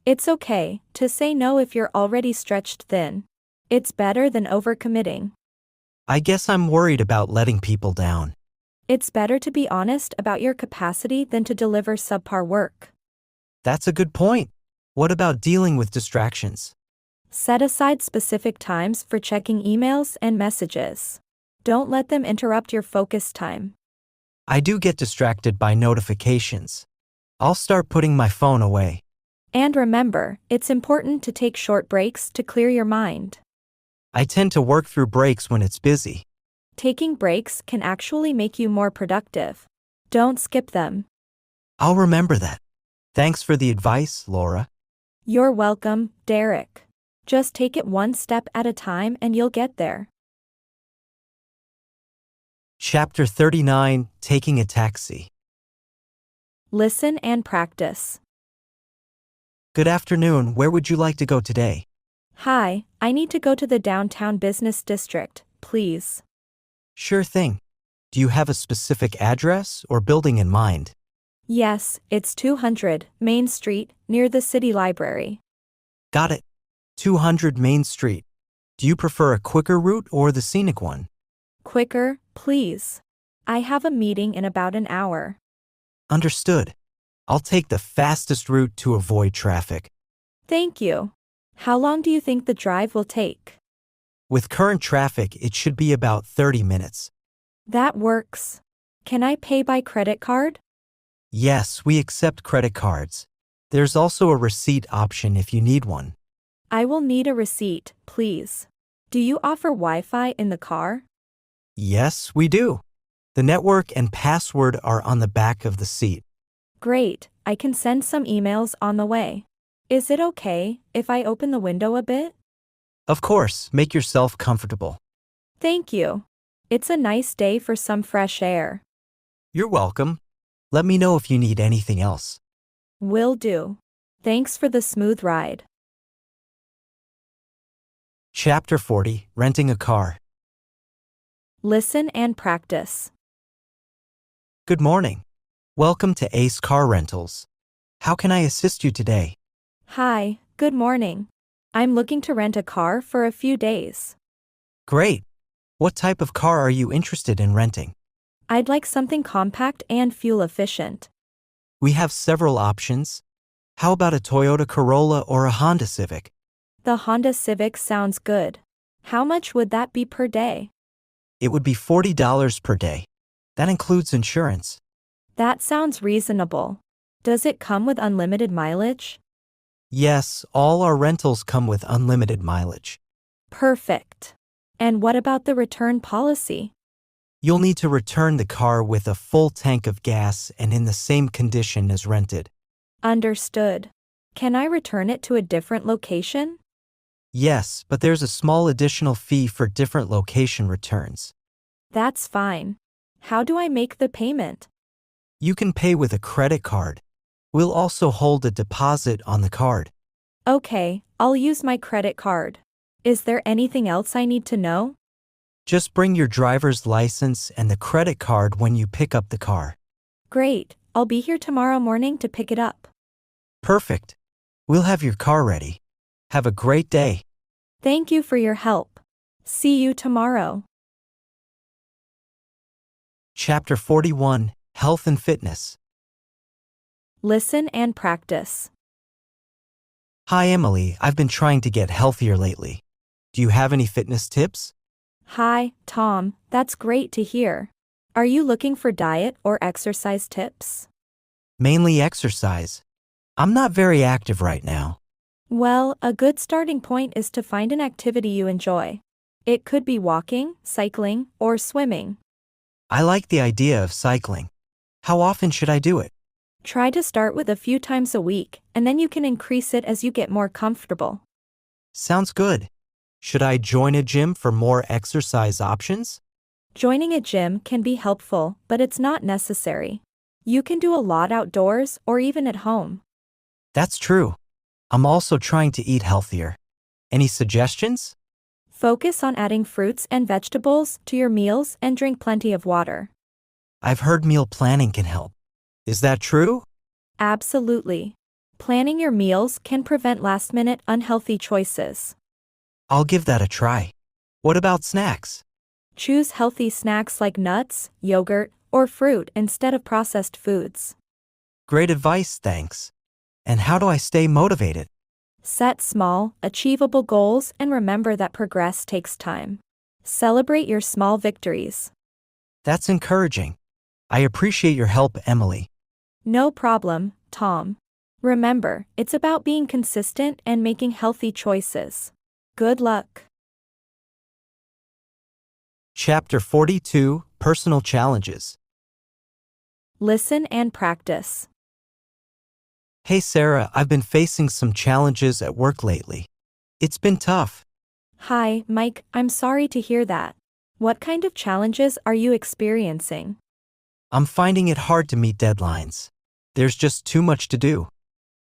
It's okay to say no if you're already stretched thin. It's better than overcommitting. I guess I'm worried about letting people down. It's better to be honest about your capacity than to deliver subpar work. That's a good point. What about dealing with distractions? Set aside specific times for checking emails and messages. Don't let them interrupt your focus time. I do get distracted by notifications. I'll start putting my phone away. And remember, it's important to take short breaks to clear your mind. I tend to work through breaks when it's busy. Taking breaks can actually make you more productive. Don't skip them. I'll remember that. Thanks for the advice, Laura. You're welcome, Derek. Just take it one step at a time and you'll get there. Chapter 39, Taking a Taxi. Listen and practice. Good afternoon. Where would you like to go today? Hi, I need to go to the downtown business district, please. Sure thing. Do you have a specific address or building in mind? Yes, it's 200 Main Street, near the city library. Got it. 200 Main Street. Do you prefer a quicker route or the scenic one? Quicker, please. I have a meeting in about an hour. Understood. I'll take the fastest route to avoid traffic. Thank you. How long do you think the drive will take? With current traffic, it should be about 30 minutes. That works. Can I pay by credit card? Yes, we accept credit cards. There's also a receipt option if you need one. I will need a receipt, please. Do you offer Wi-Fi in the car? Yes, we do. The network and password are on the back of the seat. Great, I can send some emails on the way. Is it okay if I open the window a bit? Of course, make yourself comfortable. Thank you. It's a nice day for some fresh air. You're welcome. Let me know if you need anything else. Will do. Thanks for the smooth ride. Chapter 40, Renting a Car. Listen and practice. Good morning. Welcome to Ace Car Rentals. How can I assist you today? Hi, good morning. I'm looking to rent a car for a few days. Great. What type of car are you interested in renting? I'd like something compact and fuel efficient. We have several options. How about a Toyota Corolla or a Honda Civic? The Honda Civic sounds good. How much would that be per day? It would be $40 per day. That includes insurance. That sounds reasonable. Does it come with unlimited mileage? Yes, all our rentals come with unlimited mileage. Perfect. And what about the return policy? You'll need to return the car with a full tank of gas and in the same condition as rented. Understood. Can I return it to a different location? Yes, but there's a small additional fee for different location returns. That's fine. How do I make the payment? You can pay with a credit card. We'll also hold a deposit on the card. Okay, I'll use my credit card. Is there anything else I need to know? Just bring your driver's license and the credit card when you pick up the car. Great, I'll be here tomorrow morning to pick it up. Perfect. We'll have your car ready. Have a great day. Thank you for your help. See you tomorrow. Chapter 41, Health and Fitness. Listen and practice. Hi, Emily. I've been trying to get healthier lately. Do you have any fitness tips? Hi, Tom, that's great to hear. Are you looking for diet or exercise tips? Mainly exercise. I'm not very active right now. Well, a good starting point is to find an activity you enjoy. It could be walking, cycling, or swimming. I like the idea of cycling. How often should I do it? Try to start with a few times a week, and then you can increase it as you get more comfortable. Sounds good. Should I join a gym for more exercise options? Joining a gym can be helpful, but it's not necessary. You can do a lot outdoors or even at home. That's true. I'm also trying to eat healthier. Any suggestions? Focus on adding fruits and vegetables to your meals and drink plenty of water. I've heard meal planning can help. Is that true? Absolutely. Planning your meals can prevent last-minute unhealthy choices. I'll give that a try. What about snacks? Choose healthy snacks like nuts, yogurt, or fruit instead of processed foods. Great advice, thanks. And how do I stay motivated? Set small, achievable goals and remember that progress takes time. Celebrate your small victories. That's encouraging. I appreciate your help, Emily. No problem, Tom. Remember, it's about being consistent and making healthy choices. Good luck. Chapter 42, Personal Challenges. Listen and practice. Hey Sarah, I've been facing some challenges at work lately. It's been tough. Hi, Mike, I'm sorry to hear that. What kind of challenges are you experiencing? I'm finding it hard to meet deadlines. There's just too much to do.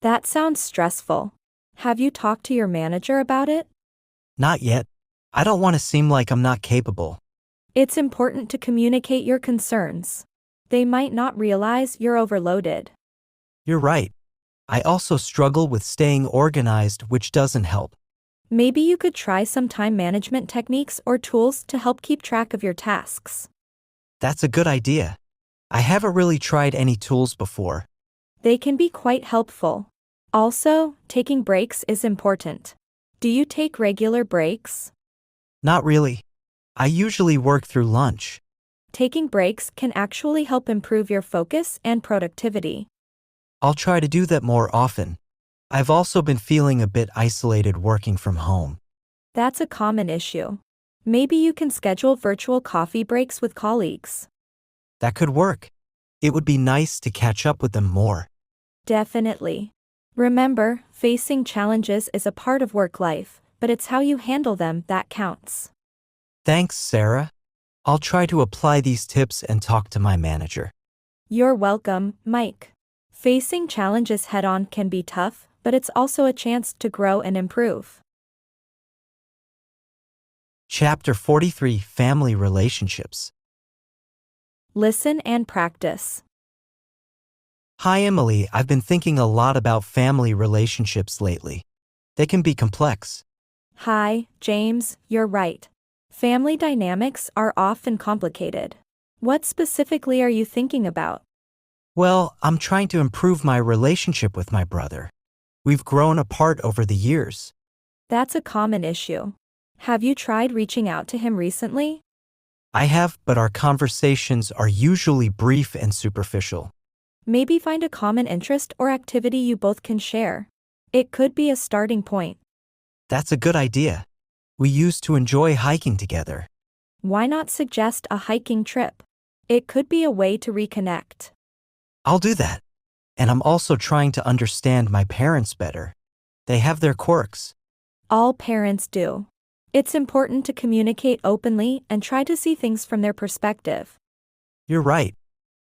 That sounds stressful. Have you talked to your manager about it? Not yet. I don't want to seem like I'm not capable. It's important to communicate your concerns. They might not realize you're overloaded. You're right. I also struggle with staying organized, which doesn't help. Maybe you could try some time management techniques or tools to help keep track of your tasks. That's a good idea. I haven't really tried any tools before. They can be quite helpful. Also, taking breaks is important. Do you take regular breaks? Not really. I usually work through lunch. Taking breaks can actually help improve your focus and productivity. I'll try to do that more often. I've also been feeling a bit isolated working from home. That's a common issue. Maybe you can schedule virtual coffee breaks with colleagues. That could work. It would be nice to catch up with them more. Definitely. Remember, facing challenges is a part of work life, but it's how you handle them that counts. Thanks, Sarah. I'll try to apply these tips and talk to my manager. You're welcome, Mike. Facing challenges head-on can be tough, but it's also a chance to grow and improve. Chapter 43, Family Relationships. Listen and practice. Hi Emily, I've been thinking a lot about family relationships lately. They can be complex. Hi, James, you're right. Family dynamics are often complicated. What specifically are you thinking about? Well, I'm trying to improve my relationship with my brother. We've grown apart over the years. That's a common issue. Have you tried reaching out to him recently? I have, but our conversations are usually brief and superficial. Maybe find a common interest or activity you both can share. It could be a starting point. That's a good idea. We used to enjoy hiking together. Why not suggest a hiking trip? It could be a way to reconnect. I'll do that. And I'm also trying to understand my parents better. They have their quirks. All parents do. It's important to communicate openly and try to see things from their perspective. You're right.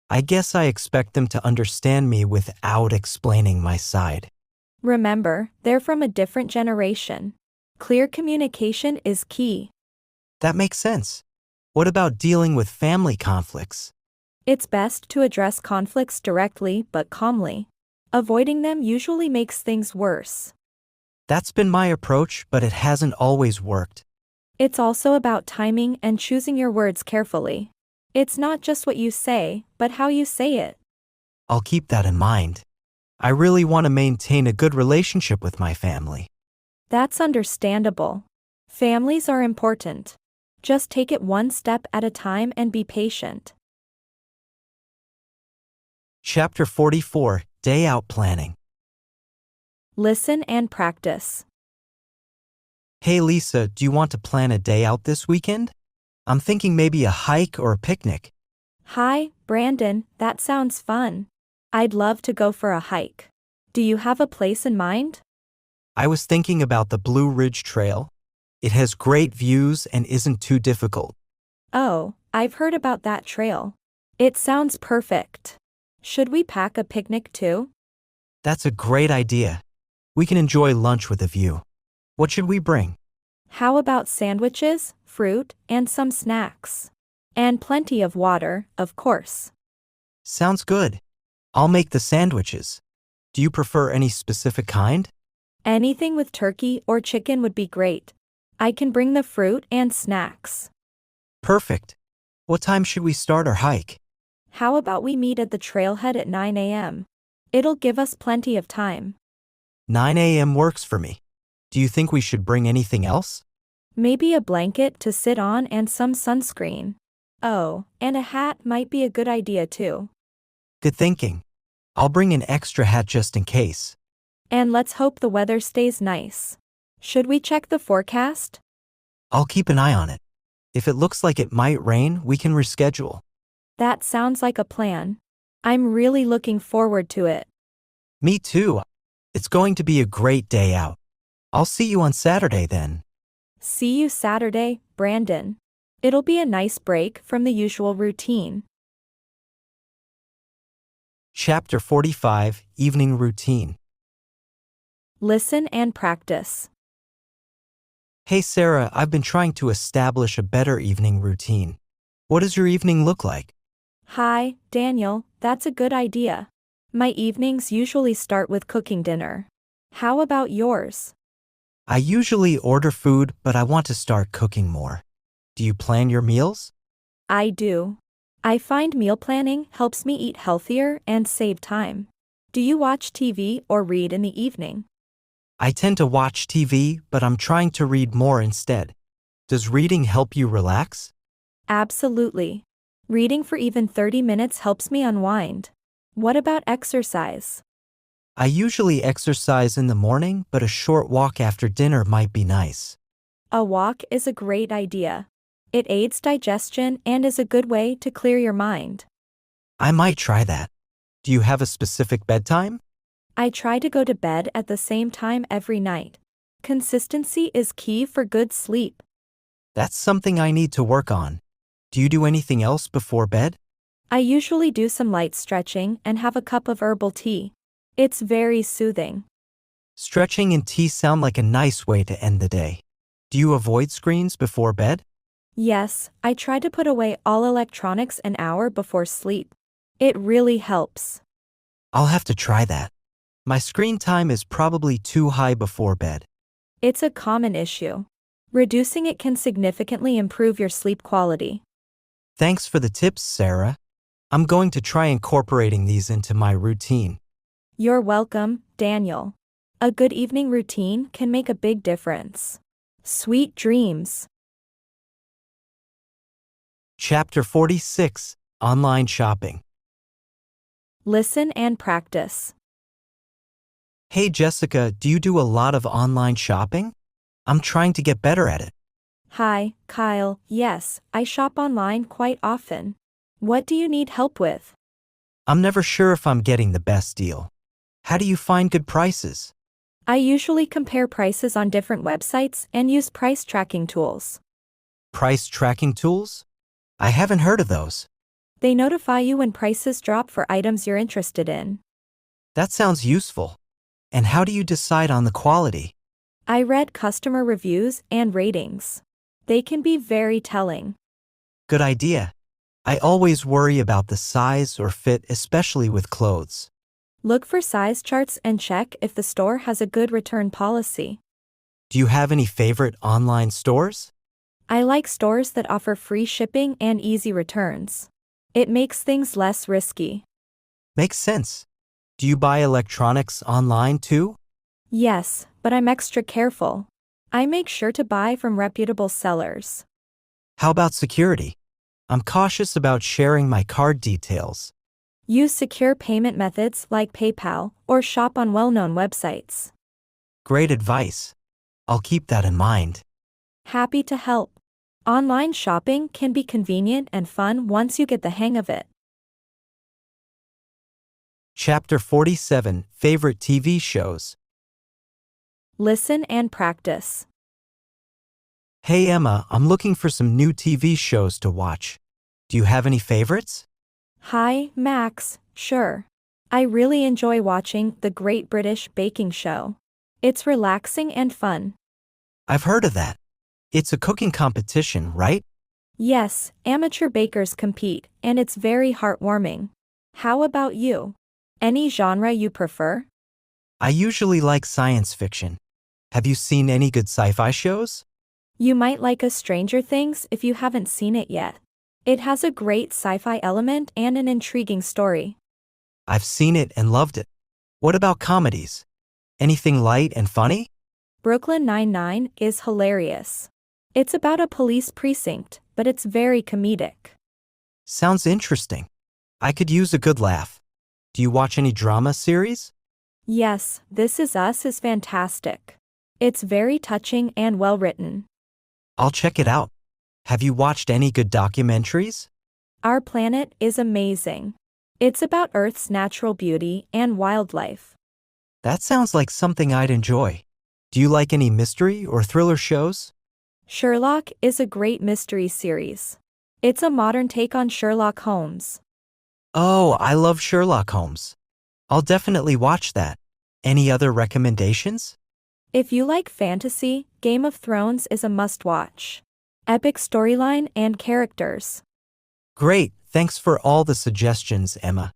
I guess I expect them to understand me without explaining my side. Remember, they're from a different generation. Clear communication is key. That makes sense. What about dealing with family conflicts? It's best to address conflicts directly but calmly. Avoiding them usually makes things worse. That's been my approach, but it hasn't always worked. It's also about timing and choosing your words carefully. It's not just what you say, but how you say it. I'll keep that in mind. I really want to maintain a good relationship with my family. That's understandable. Families are important. Just take it one step at a time and be patient. Chapter 44, Day Out Planning. Listen and practice. Hey Lisa, do you want to plan a day out this weekend? I'm thinking maybe a hike or a picnic. Hi, Brandon, that sounds fun. I'd love to go for a hike. Do you have a place in mind? I was thinking about the Blue Ridge Trail. It has great views and isn't too difficult. Oh, I've heard about that trail. It sounds perfect. Should we pack a picnic too? That's a great idea. We can enjoy lunch with a view. What should we bring? How about sandwiches, fruit, and some snacks? And plenty of water, of course. Sounds good. I'll make the sandwiches. Do you prefer any specific kind? Anything with turkey or chicken would be great. I can bring the fruit and snacks. Perfect. What time should we start our hike? How about we meet at the trailhead at 9 a.m.? It'll give us plenty of time. 9 a.m. works for me. Do you think we should bring anything else? Maybe a blanket to sit on and some sunscreen. Oh, and a hat might be a good idea too. Good thinking. I'll bring an extra hat just in case. And let's hope the weather stays nice. Should we check the forecast? I'll keep an eye on it. If it looks like it might rain, we can reschedule. That sounds like a plan. I'm really looking forward to it. Me too. It's going to be a great day out. I'll see you on Saturday then. See you Saturday, Brandon. It'll be a nice break from the usual routine. Chapter 45, Evening Routine. Listen and practice. Hey Sarah, I've been trying to establish a better evening routine. What does your evening look like? Hi, Daniel, that's a good idea. My evenings usually start with cooking dinner. How about yours? I usually order food, but I want to start cooking more. Do you plan your meals? I do. I find meal planning helps me eat healthier and save time. Do you watch TV or read in the evening? I tend to watch TV, but I'm trying to read more instead. Does reading help you relax? Absolutely. Reading for even 30 minutes helps me unwind. What about exercise? I usually exercise in the morning, but a short walk after dinner might be nice. A walk is a great idea. It aids digestion and is a good way to clear your mind. I might try that. Do you have a specific bedtime? I try to go to bed at the same time every night. Consistency is key for good sleep. That's something I need to work on. Do you do anything else before bed? I usually do some light stretching and have a cup of herbal tea. It's very soothing. Stretching and tea sound like a nice way to end the day. Do you avoid screens before bed? Yes, I try to put away all electronics an hour before sleep. It really helps. I'll have to try that. My screen time is probably too high before bed. It's a common issue. Reducing it can significantly improve your sleep quality. Thanks for the tips, Sarah. I'm going to try incorporating these into my routine. You're welcome, Daniel. A good evening routine can make a big difference. Sweet dreams. Chapter 46, Online Shopping. Listen and practice. Hey Jessica, do you do a lot of online shopping? I'm trying to get better at it. Hi, Kyle. Yes, I shop online quite often. What do you need help with? I'm never sure if I'm getting the best deal. How do you find good prices? I usually compare prices on different websites and use price tracking tools. Price tracking tools? I haven't heard of those. They notify you when prices drop for items you're interested in. That sounds useful. And how do you decide on the quality? I read customer reviews and ratings. They can be very telling. Good idea. I always worry about the size or fit, especially with clothes. Look for size charts and check if the store has a good return policy. Do you have any favorite online stores? I like stores that offer free shipping and easy returns. It makes things less risky. Makes sense. Do you buy electronics online too? Yes, but I'm extra careful. I make sure to buy from reputable sellers. How about security? I'm cautious about sharing my card details. Use secure payment methods like PayPal or shop on well-known websites. Great advice. I'll keep that in mind. Happy to help. Online shopping can be convenient and fun once you get the hang of it. Chapter 47, Favorite TV Shows. Listen and practice. Hey Emma, I'm looking for some new TV shows to watch. Do you have any favorites? Hi, Max. Sure. I really enjoy watching The Great British Baking Show. It's relaxing and fun. I've heard of that. It's a cooking competition, right? Yes, amateur bakers compete, and it's very heartwarming. How about you? Any genre you prefer? I usually like science fiction. Have you seen any good sci-fi shows? You might like a Stranger Things if you haven't seen it yet. It has a great sci-fi element and an intriguing story. I've seen it and loved it. What about comedies? Anything light and funny? Brooklyn Nine-Nine is hilarious. It's about a police precinct, but it's very comedic. Sounds interesting. I could use a good laugh. Do you watch any drama series? Yes, This Is Us is fantastic. It's very touching and well written. I'll check it out. Have you watched any good documentaries? Our Planet is amazing. It's about Earth's natural beauty and wildlife. That sounds like something I'd enjoy. Do you like any mystery or thriller shows? Sherlock is a great mystery series. It's a modern take on Sherlock Holmes. Oh, I love Sherlock Holmes. I'll definitely watch that. Any other recommendations? If you like fantasy, Game of Thrones is a must-watch. Epic storyline and characters. Great, thanks for all the suggestions, Emma.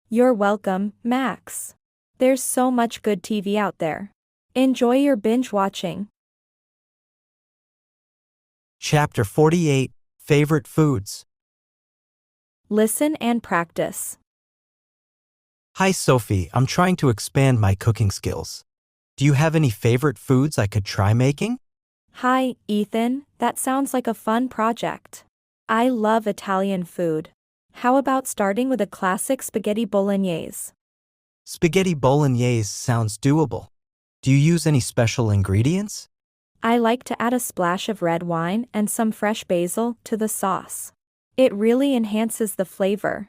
You're welcome, Max. There's so much good TV out there. Enjoy your binge watching. Chapter 48, Favorite Foods. Listen and practice. Hi Sophie, I'm trying to expand my cooking skills. Do you have any favorite foods I could try making? Hi, Ethan, that sounds like a fun project. I love Italian food. How about starting with a classic spaghetti bolognese? Spaghetti bolognese sounds doable. Do you use any special ingredients? I like to add a splash of red wine and some fresh basil to the sauce. It really enhances the flavor.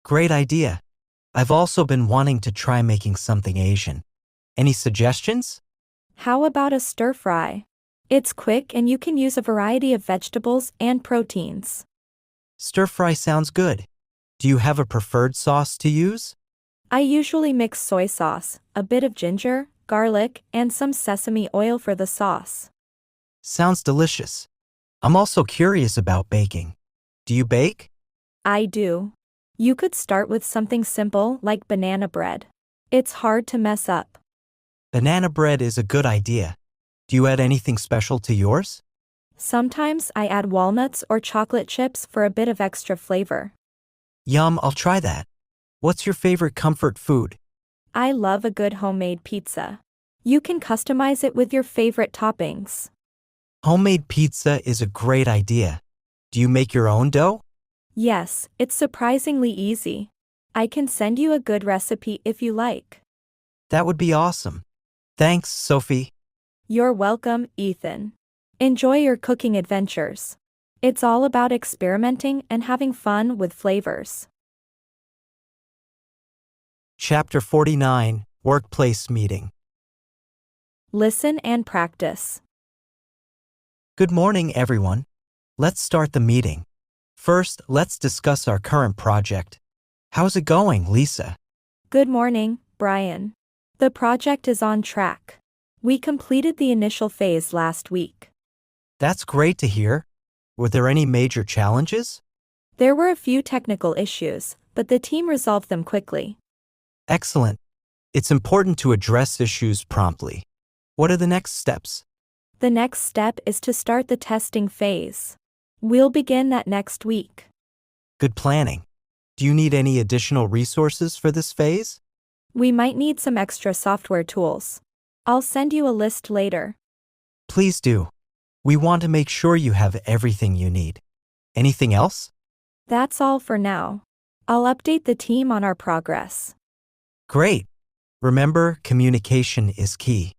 Great idea. I've also been wanting to try making something Asian. Any suggestions? How about a stir fry? It's quick and you can use a variety of vegetables and proteins. Stir fry sounds good. Do you have a preferred sauce to use? I usually mix soy sauce, a bit of ginger, garlic, and some sesame oil for the sauce. Sounds delicious. I'm also curious about baking. Do you bake? I do. You could start with something simple like banana bread. It's hard to mess up. Banana bread is a good idea. Do you add anything special to yours? Sometimes I add walnuts or chocolate chips for a bit of extra flavor. Yum, I'll try that. What's your favorite comfort food? I love a good homemade pizza. You can customize it with your favorite toppings. Homemade pizza is a great idea. Do you make your own dough? Yes, it's surprisingly easy. I can send you a good recipe if you like. That would be awesome. Thanks, Sophie. You're welcome, Ethan. Enjoy your cooking adventures. It's all about experimenting and having fun with flavors. Chapter 49, Workplace Meeting. Listen and practice. Good morning, everyone. Let's start the meeting. First, let's discuss our current project. How's it going, Lisa? Good morning, Brian. The project is on track. We completed the initial phase last week. That's great to hear. Were there any major challenges? There were a few technical issues, but the team resolved them quickly. Excellent. It's important to address issues promptly. What are the next steps? The next step is to start the testing phase. We'll begin that next week. Good planning. Do you need any additional resources for this phase? We might need some extra software tools. I'll send you a list later. Please do. We want to make sure you have everything you need. Anything else? That's all for now. I'll update the team on our progress. Great. Remember, communication is key.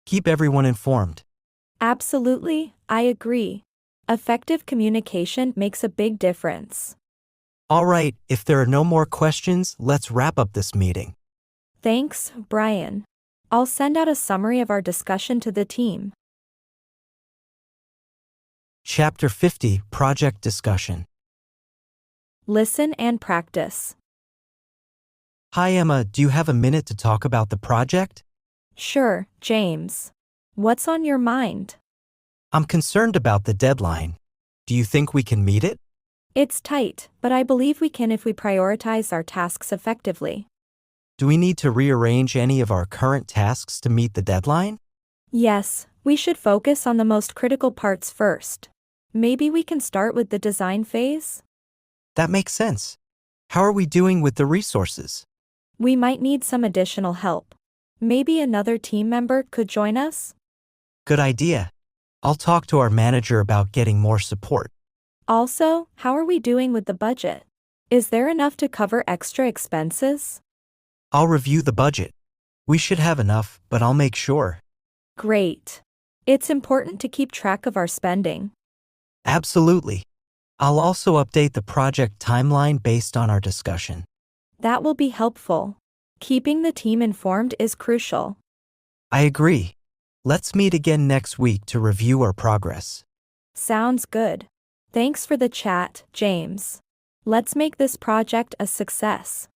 Keep everyone informed. Absolutely, I agree. Effective communication makes a big difference. All right, if there are no more questions, let's wrap up this meeting. Thanks, Brian. I'll send out a summary of our discussion to the team. Chapter 50, Project Discussion. Listen and practice. Hi, Emma. Do you have a minute to talk about the project? Sure, James. What's on your mind? I'm concerned about the deadline. Do you think we can meet it? It's tight, but I believe we can if we prioritize our tasks effectively. Do we need to rearrange any of our current tasks to meet the deadline? Yes, we should focus on the most critical parts first. Maybe we can start with the design phase? That makes sense. How are we doing with the resources? We might need some additional help. Maybe another team member could join us? Good idea. I'll talk to our manager about getting more support. Also, how are we doing with the budget? Is there enough to cover extra expenses? I'll review the budget. We should have enough, but I'll make sure. Great. It's important to keep track of our spending. Absolutely. I'll also update the project timeline based on our discussion. That will be helpful. Keeping the team informed is crucial. I agree. Let's meet again next week to review our progress. Sounds good. Thanks for the chat, James. Let's make this project a success.